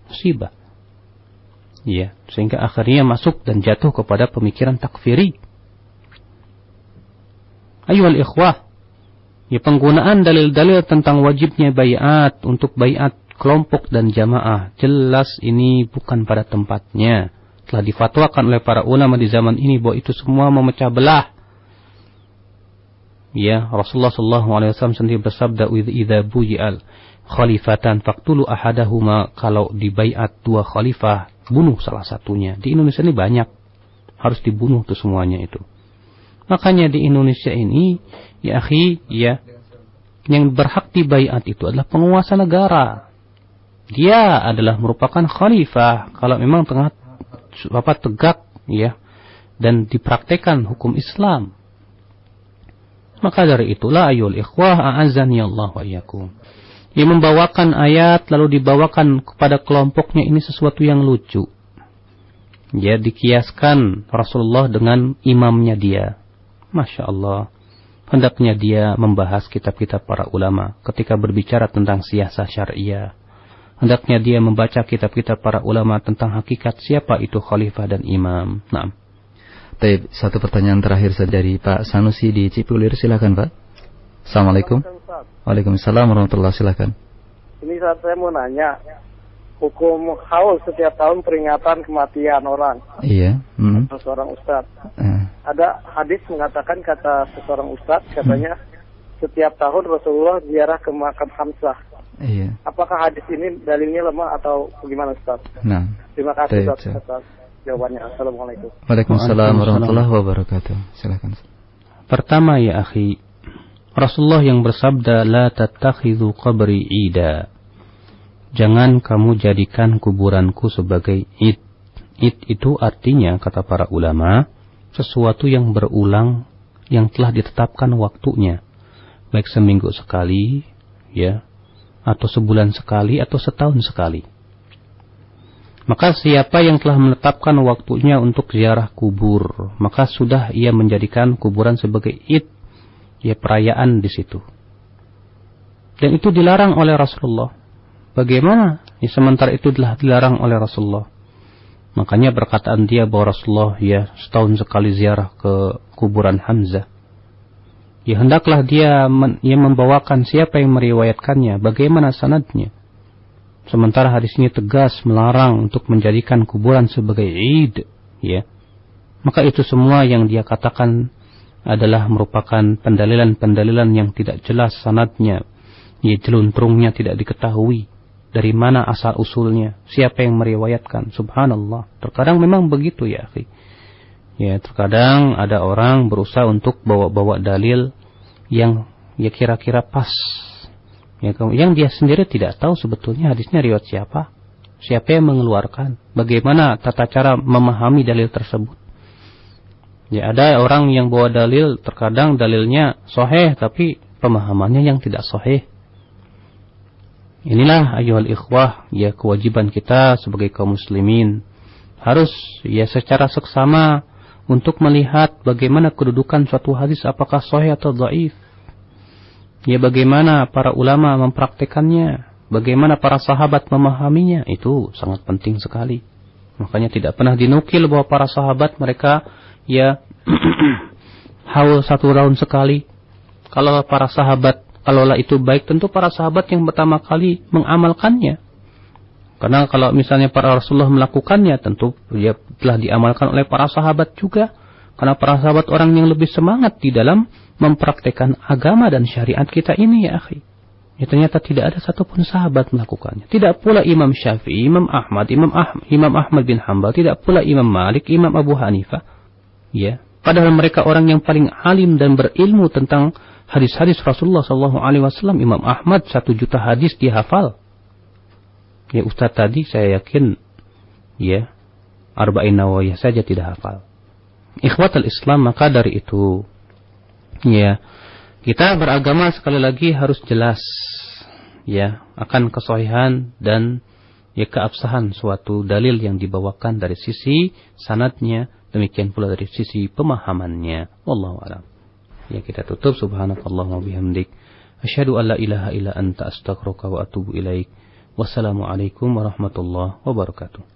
Musibah. Ya, sehingga akhirnya masuk dan jatuh kepada pemikiran takfiri. Ayyuhal ikhwah, ya penggunaan dalil-dalil tentang wajibnya baiat untuk baiat kelompok dan jamaah, jelas ini bukan pada tempatnya. Telah difatwakan oleh para ulama di zaman ini bahwa itu semua memecah belah. Ya, Rasulullah SAW sendiri bersabda, idza buyi'al khalifatan faqtulu ahadahuma, kalau dibaiat dua khalifah, bunuh salah satunya. Di Indonesia ini banyak, harus dibunuh tuh semuanya itu. Makanya di Indonesia ini, ya akhi, ya, yang berhak dibaiat itu adalah penguasa negara. Dia adalah merupakan khalifah kalau memang tegak ya dan dipraktekkan hukum Islam. Maka dari itulah ayyul ikhwah a'azzani Allah wa iyyakum, yang membawakan ayat lalu dibawakan kepada kelompoknya ini sesuatu yang lucu. Ya, dikiaskan Rasulullah dengan imamnya dia. Masya Allah. Hendaknya dia membahas kitab-kitab para ulama ketika berbicara tentang siasah syariah. Hendaknya dia membaca kitab-kitab para ulama tentang hakikat siapa itu khalifah dan imam. Nah. Baik, satu pertanyaan terakhir saja dari Pak Sanusi di Cipulir, silakan Pak. Assalamualaikum. Waalaikumsalam warahmatullahi, silakan. Ini saya mau nanya, hukum haul setiap tahun peringatan kematian orang. Iya. Seorang ustadz. Ada hadis mengatakan, kata seorang ustadz, katanya setiap tahun Rasulullah ziarah ke makam Hamzah. Iya. Apakah hadis ini dalilnya lemah atau bagaimana Ustaz? Nah. Terima kasih Ustaz atas jawabannya. Assalamualaikum. Waalaikumsalam warahmatullahi wabarakatuh. Silakan. Pertama ya akhi, Rasulullah yang bersabda, la tattakhidhu qabri ida. Jangan kamu jadikan kuburanku sebagai id. Id itu artinya, kata para ulama, sesuatu yang berulang, yang telah ditetapkan waktunya. Baik seminggu sekali, ya, atau sebulan sekali, atau setahun sekali. Maka siapa yang telah menetapkan waktunya untuk ziarah kubur, maka sudah ia menjadikan kuburan sebagai id, ya perayaan di situ. Dan itu dilarang oleh Rasulullah. Bagaimana? Ya, sementara itu telah dilarang oleh Rasulullah. Makanya perkataan dia bahwa Rasulullah ya setahun sekali ziarah ke kuburan Hamzah. Ya hendaklah dia membawakan siapa yang meriwayatkannya, bagaimana sanadnya. Sementara hadis ini tegas melarang untuk menjadikan kuburan sebagai id, ya. Maka itu semua yang dia katakan adalah merupakan pendalilan-pendalilan yang tidak jelas sanadnya. Ya, jeluntrungnya tidak diketahui dari mana asal usulnya, siapa yang meriwayatkan. Subhanallah. Terkadang memang begitu ya, akhi. Ya, terkadang ada orang berusaha untuk bawa-bawa dalil yang ya kira-kira pas. Ya, yang dia sendiri tidak tahu sebetulnya hadisnya riwayat siapa. Siapa yang mengeluarkan. Bagaimana tata cara memahami dalil tersebut. Ya, ada orang yang bawa dalil, terkadang dalilnya sahih tapi pemahamannya yang tidak sahih. Inilah ayyuhal ikhwah, ya kewajiban kita sebagai kaum muslimin harus ya secara seksama untuk melihat bagaimana kedudukan suatu hadis, apakah sahih atau dhaif. Ya bagaimana para ulama mempraktekannya, bagaimana para sahabat memahaminya, itu sangat penting sekali. Makanya tidak pernah dinukil bahwa para sahabat mereka ya haul 1 tahun sekali. Kalau para sahabat, kalaulah itu baik, tentu para sahabat yang pertama kali mengamalkannya. Karena kalau misalnya para Rasulullah melakukannya, tentu dia telah diamalkan oleh para sahabat juga. Karena para sahabat orang yang lebih semangat di dalam mempraktekkan agama dan syariat kita ini, ya akhi. Ya, ternyata tidak ada satupun sahabat melakukannya. Tidak pula Imam Syafi'i, Imam Ahmad bin Hanbal, tidak pula Imam Malik, Imam Abu Hanifah. Ya, padahal mereka orang yang paling alim dan berilmu tentang hadis-hadis Rasulullah SAW. Imam Ahmad 1 juta hadis dia hafal. Ya, Ustaz tadi saya yakin ya Arba'in Nawawiyah saja tidak hafal. Ikhwatul Islam, maka dari itu ya kita beragama sekali lagi harus jelas ya akan kesahihan dan ya keabsahan suatu dalil yang dibawakan dari sisi sanadnya, demikian pula dari sisi pemahamannya. Wallahu a'lam. Ya, kita tutup. Subhanakallahumma bihamdik, asyhadu an la ilaha illa anta, astaghfiruka wa atubu ilaik. Wassalamualaikum warahmatullahi wabarakatuh.